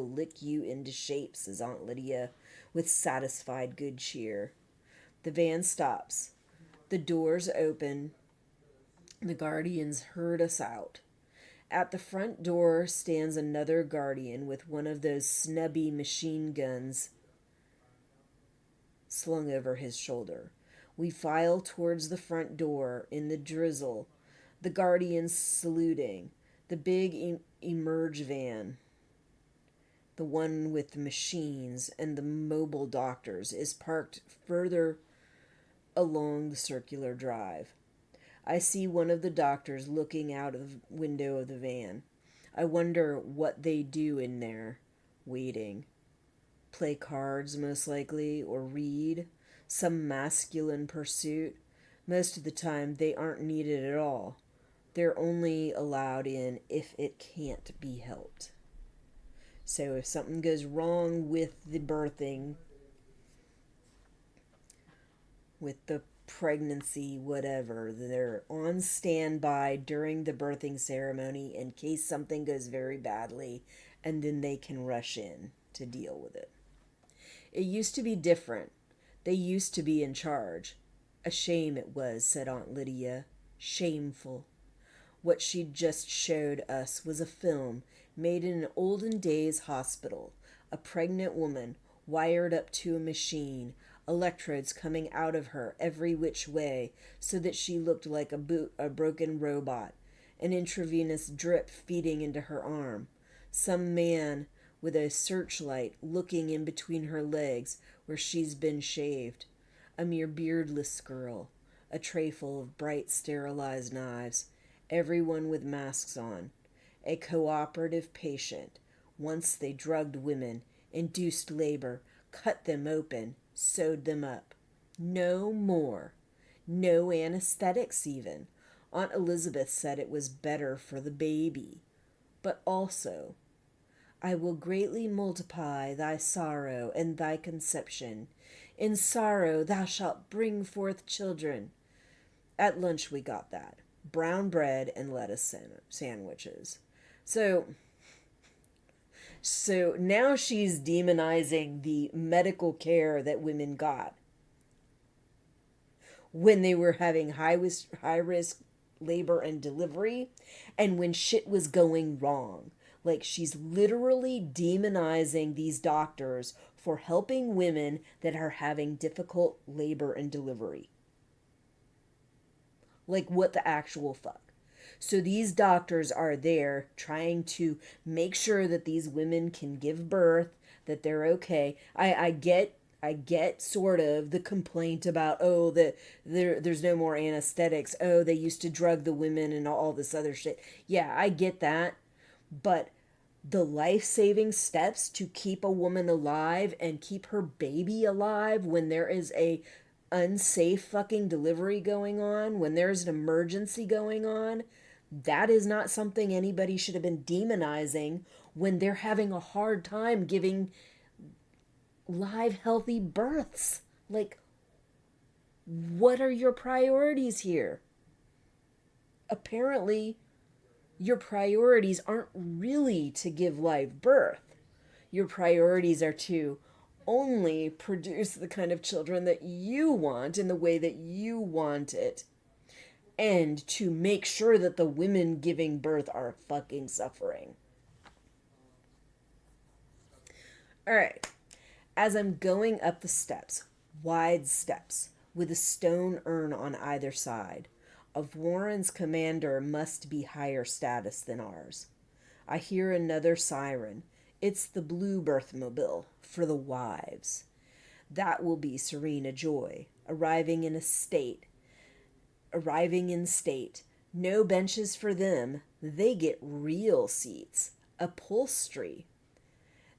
[SPEAKER 1] lick you into shape, says Aunt Lydia with satisfied good cheer. The van stops. The doors open. The guardians herd us out. At the front door stands another guardian with one of those snubby machine guns slung over his shoulder. We file towards the front door in the drizzle, the guardians saluting. The big emerge van, the one with the machines and the mobile doctors, is parked further along the circular drive. I see one of the doctors looking out of the window of the van. I wonder what they do in there, waiting. Play cards, most likely, or read. Some masculine pursuit. Most of the time, they aren't needed at all. They're only allowed in if it can't be helped. So if something goes wrong with the birthing, with the pregnancy, whatever, they're on standby during the birthing ceremony in case something goes very badly, and then they can rush in to deal with it. It used to be different. They used to be in charge. A shame it was, said Aunt Lydia. Shameful. What she'd just showed us was a film made in an olden days hospital. A pregnant woman wired up to a machine, electrodes coming out of her every which way so that she looked like a broken robot, an intravenous drip feeding into her arm. Some man with a searchlight looking in between her legs where she's been shaved. A mere beardless girl, a tray full of bright sterilized knives, everyone with masks on. A cooperative patient. Once they drugged women, induced labor, cut them open, sewed them up. No more. No anesthetics even. Aunt Elizabeth said it was better for the baby. But also, I will greatly multiply thy sorrow and thy conception. In sorrow thou shalt bring forth children. At lunch we got that. Brown bread and lettuce sandwiches. So now she's demonizing the medical care that women got when they were having high risk labor and delivery, and when shit was going wrong. Like, she's literally demonizing these doctors for helping women that are having difficult labor and delivery. Like, what the actual fuck? So these doctors are there trying to make sure that these women can give birth, that they're okay. I get sort of the complaint about, oh, there's no more anesthetics. Oh, they used to drug the women and all this other shit. Yeah, I get that. But the life-saving steps to keep a woman alive and keep her baby alive when there is a unsafe fucking delivery going on, when there's an emergency going on, that is not something anybody should have been demonizing when they're having a hard time giving live, healthy births. Like, what are your priorities here? Apparently, your priorities aren't really to give live birth. Your priorities are to only produce the kind of children that you want in the way that you want it. And to make sure that the women giving birth are fucking suffering. Alright. As I'm going up the steps, wide steps, with a stone urn on either side, of Warren's commander must be higher status than ours. I hear another siren. It's the blue birthmobile for the wives. That will be Serena Joy, arriving in state. No benches for them. They get real seats. Upholstery.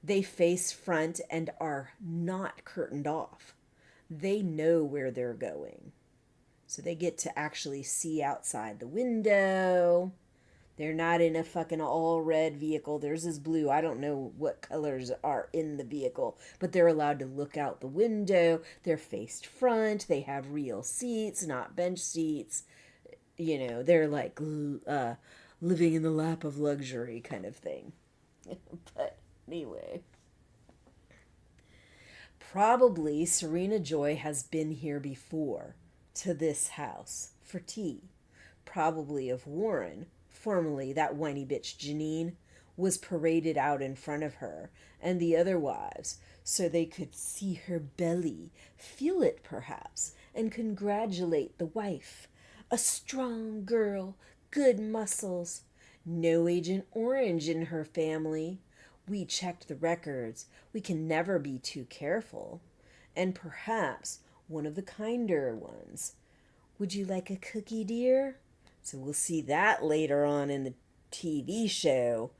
[SPEAKER 1] They face front and are not curtained off. They know where they're going. So they get to actually see outside the window. They're not in a fucking all red vehicle. Theirs is blue. I don't know what colors are in the vehicle, but they're allowed to look out the window. They're faced front. They have real seats, not bench seats. You know, they're like living in the lap of luxury kind of thing. But anyway. Probably Serena Joy has been here before, to this house, for tea. Probably of Warren, formerly that whiny bitch Janine, was paraded out in front of her and the other wives, so they could see her belly, feel it perhaps, and congratulate the wife. A strong girl, good muscles. No Agent Orange in her family. We checked the records. We can never be too careful. And perhaps one of the kinder ones. Would you like a cookie, dear? So we'll see that later on in the TV show,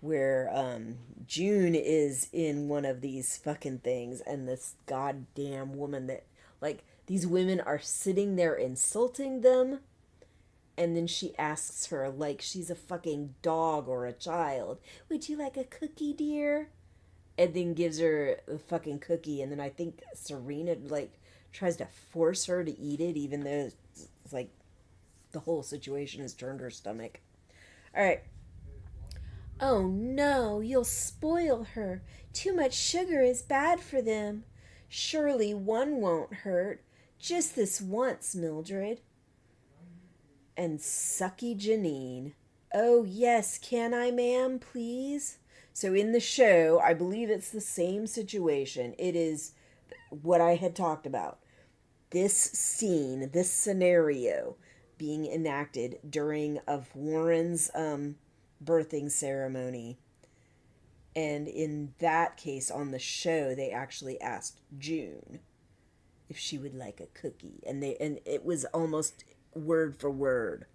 [SPEAKER 1] where June is in one of these fucking things, and this goddamn woman that, like, these women are sitting there insulting them, and then she asks her, like she's a fucking dog or a child, would you like a cookie, dear? And then gives her a fucking cookie, and then I think Serena, like, tries to force her to eat it, even though it's like the whole situation has turned her stomach. Alright. Oh no, you'll spoil her. Too much sugar is bad for them. Surely one won't hurt. Just this once, Mildred. And sucky Janine. Oh yes, can I, ma'am, please? So in the show, I believe it's the same situation. It is what I had talked about. This scene, this scenario being enacted during of Warren's birthing ceremony. And in that case, on the show, they actually asked June if she would like a cookie. And it was almost word for word.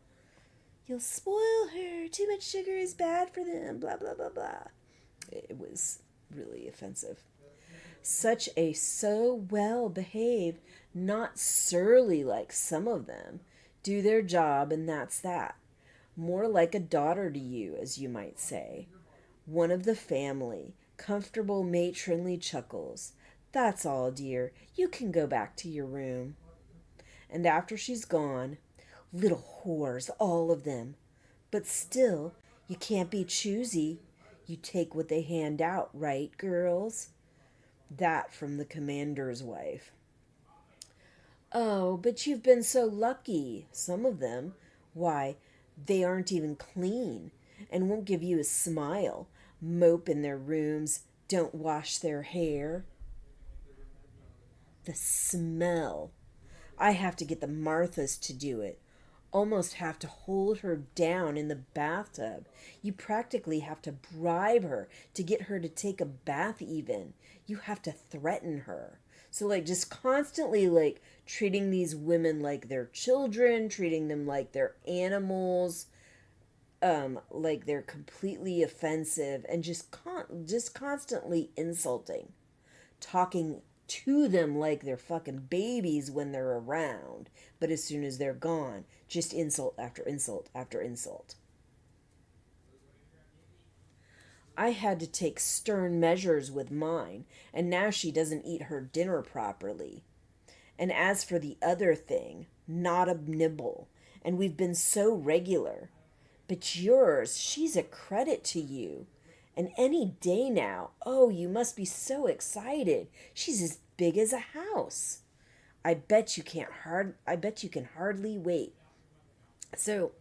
[SPEAKER 1] You'll spoil her. Too much sugar is bad for them. Blah, blah, blah, blah. It was really offensive. Such a so well behaved, not surly like some of them. Do their job and that's that. More like a daughter to you, as you might say. One of the family. Comfortable matronly chuckles. That's all, dear. You can go back to your room. And after she's gone, little whores, all of them. But still, you can't be choosy. You take what they hand out, right, girls? That from the commander's wife. Oh, but you've been so lucky. Some of them. Why, they aren't even clean and won't give you a smile. Mope in their rooms, don't wash their hair. The smell. I have to get the Marthas to do it. Almost have to hold her down in the bathtub. You practically have to bribe her to get her to take a bath even. You have to threaten her. So like just constantly like treating these women like they're children, treating them like they're animals, like they're completely offensive and just constantly insulting. Talking to them like they're fucking babies when they're around, but as soon as they're gone, just insult after insult after insult. I had to take stern measures with mine, and now she doesn't eat her dinner properly. And as for the other thing, not a nibble, and we've been so regular. But yours, she's a credit to you. And any day now, oh, you must be so excited. She's as big as a house. I bet you can hardly wait. So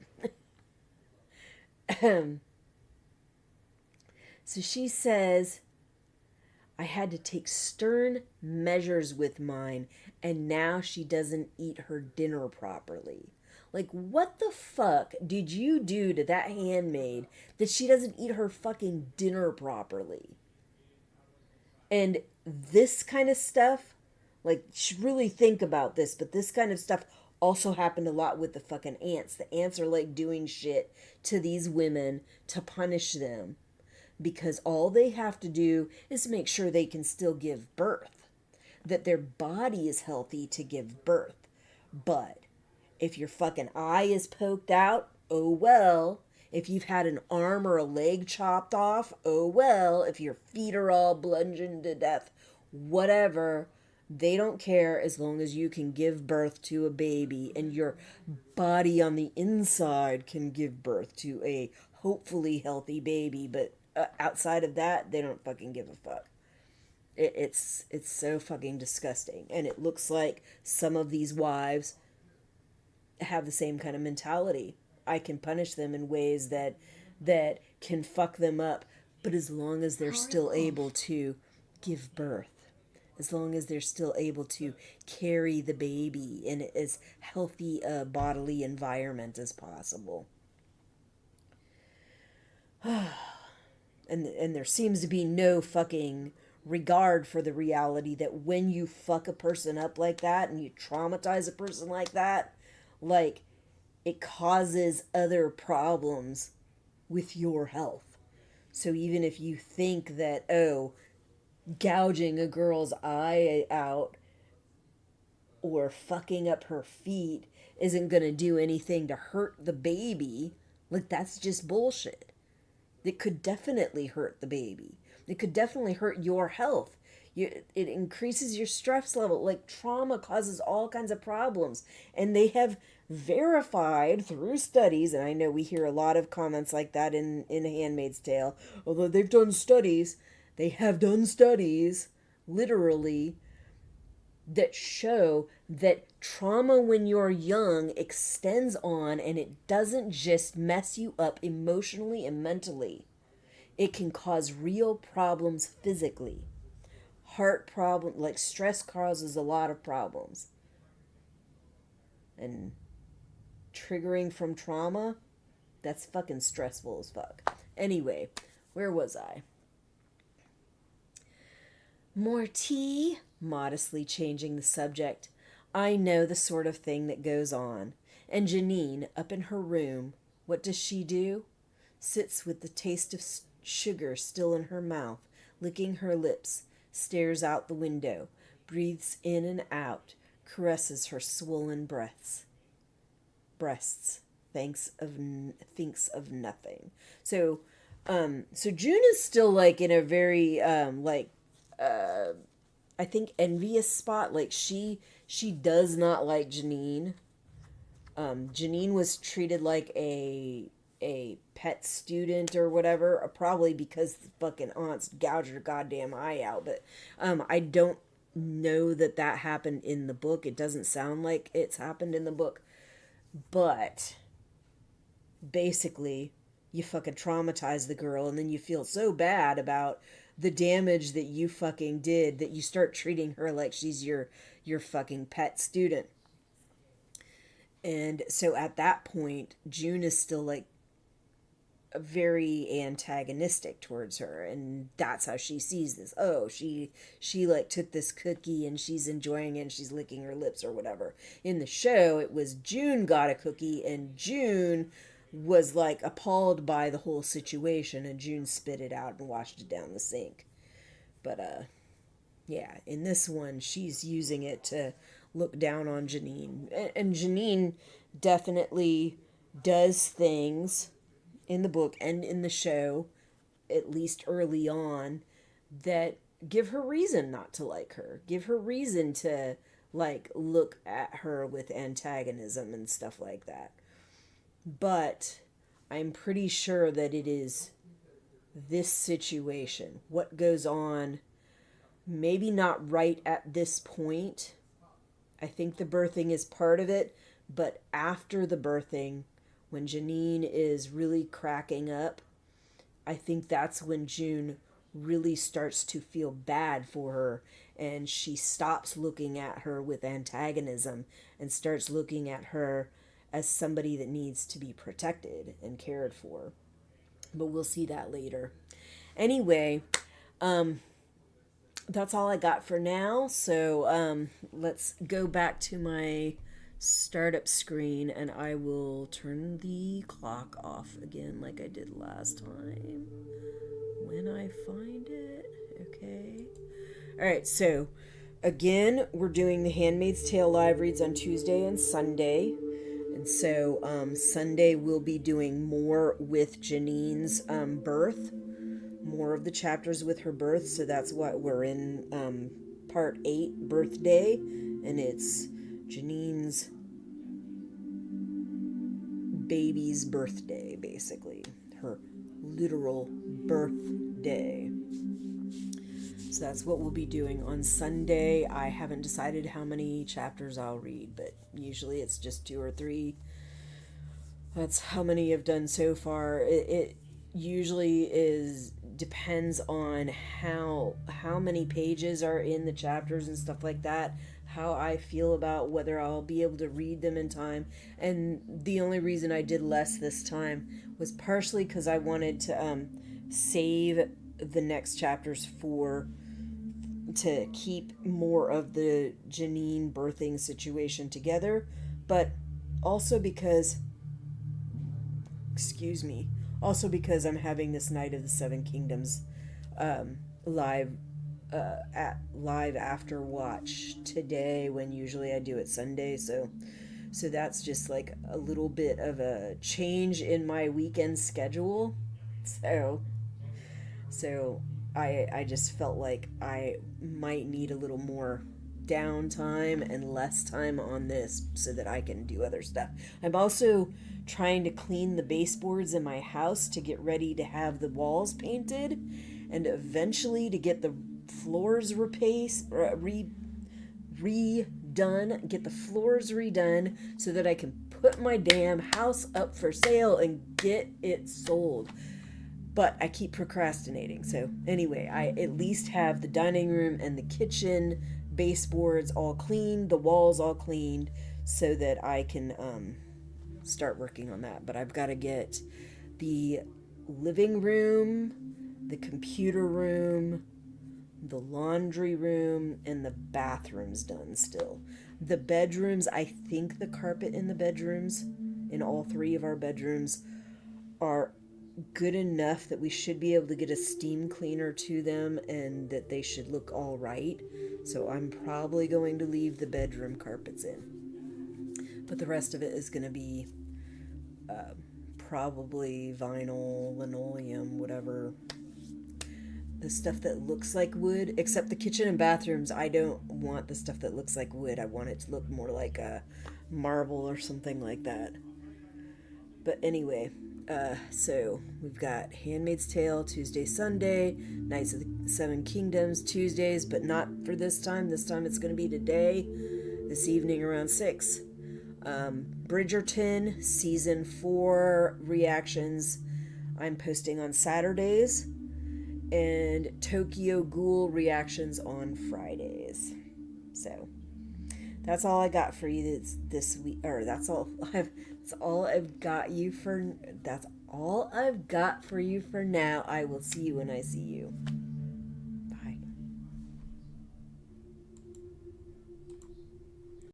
[SPEAKER 1] so she says, I had to take stern measures with mine, and now she doesn't eat her dinner properly. Like, what the fuck did you do to that handmaid that she doesn't eat her fucking dinner properly? And this kind of stuff, like, you should really think about this, but this kind of stuff also happened a lot with the fucking ants. The ants are like doing shit to these women to punish them because all they have to do is make sure they can still give birth, that their body is healthy to give birth. But if your fucking eye is poked out, oh well. If you've had an arm or a leg chopped off, oh well. If your feet are all bludgeoned to death, whatever. They don't care as long as you can give birth to a baby and your body on the inside can give birth to a hopefully healthy baby. But outside of that, they don't fucking give a fuck. It's so fucking disgusting. And it looks like some of these wives have the same kind of mentality. I can punish them in ways that can fuck them up, but as long as they're still able to give birth, as long as they're still able to carry the baby in as healthy a bodily environment as possible. And there seems to be no fucking regard for the reality that when you fuck a person up like that and you traumatize a person like that, like, it causes other problems with your health. So even if you think that, oh, gouging a girl's eye out or fucking up her feet isn't going to do anything to hurt the baby, like, that's just bullshit. It could definitely hurt the baby. It could definitely hurt your health. It increases your stress level. Like, trauma causes all kinds of problems. And they have verified through studies, and I know we hear a lot of comments like that in Handmaid's Tale, although they've done studies, they have done studies, literally, that show that trauma when you're young extends on, and it doesn't just mess you up emotionally and mentally. It can cause real problems physically. Heart problem, like stress causes a lot of problems. And triggering from trauma, that's fucking stressful as fuck. Anyway, where was I? More tea? Modestly changing the subject. I know the sort of thing that goes on. And Janine, up in her room, what does she do? Sits with the taste of sugar still in her mouth, licking her lips, stares out the window, breathes in and out, caresses her swollen breasts, thinks of nothing. So June is still like in a very I think envious spot. Like she does not like Janine. Janine was treated like a pet student or whatever, probably because the fucking aunts gouged her goddamn eye out. But I don't know that that happened in the book. It doesn't sound like it's happened in the book. But basically, you fucking traumatize the girl, and then you feel so bad about the damage that you fucking did that you start treating her like she's your fucking pet student. And so at that point, June is still like very antagonistic towards her, and that's how she sees this. Oh, she like took this cookie and she's enjoying it and she's licking her lips or whatever. In the show, it was June got a cookie and June was like appalled by the whole situation, and June spit it out and washed it down the sink. But yeah, in this one, she's using it to look down on Janine. And Janine definitely does things in the book and in the show, at least early on, that give her reason not to like her. Give her reason to, like, look at her with antagonism and stuff like that. But I'm pretty sure that it is this situation. What goes on, maybe not right at this point. I think the birthing is part of it, but after the birthing, when Janine is really cracking up, I think that's when June really starts to feel bad for her, and she stops looking at her with antagonism and starts looking at her as somebody that needs to be protected and cared for. But we'll see that later. Anyway, that's all I got for now. So let's go back to my startup screen, and I will turn the clock off again like I did last time when I find it. Okay. All right, so again, we're doing the Handmaid's Tale live reads on Tuesday and Sunday. And so Sunday we'll be doing more with Janine's birth, more of the chapters with her birth. So that's what we're in part 8, birthday, and it's Janine's baby's birthday, basically. Her literal birthday. So that's what we'll be doing on Sunday. I haven't decided how many chapters I'll read, but usually it's just 2 or 3. That's how many I've done so far. It usually depends on how many pages are in the chapters and stuff like that, how I feel about whether I'll be able to read them in time. And the only reason I did less this time was partially because I wanted to save the next chapters to keep more of the Janine birthing situation together, but also because I'm having this Night of the Seven Kingdoms live after watch today, when usually I do it Sunday. So that's just like a little bit of a change in my weekend schedule. So I just felt like I might need a little more downtime and less time on this so that I can do other stuff. I'm also trying to clean the baseboards in my house to get ready to have the walls painted, and eventually to get the floors redone, get the floors redone so that I can put my damn house up for sale and get it sold. But I keep procrastinating. So anyway, I at least have the dining room and the kitchen baseboards all cleaned, the walls all cleaned, so that I can start working on that. But I've got to get the living room, the computer room, the laundry room, and the bathrooms done still. The bedrooms, I think the carpet in the bedrooms, in all 3 of our bedrooms, are good enough that we should be able to get a steam cleaner to them and that they should look all right. So I'm probably going to leave the bedroom carpets in. But the rest of it is going to be probably vinyl, linoleum, whatever the stuff that looks like wood, except the kitchen and bathrooms. I don't want the stuff that looks like wood. I want it to look more like a marble or something like that. But anyway, so we've got Handmaid's Tale Tuesday, Sunday, Knights of the Seven Kingdoms Tuesdays, but not for this time. This time it's going to be today, this evening around 6. Bridgerton Season 4 reactions I'm posting on Saturdays, and Tokyo Ghoul reactions on Fridays. So that's all I got for you this week, or that's all I've got for you for now. I will see you when I see you.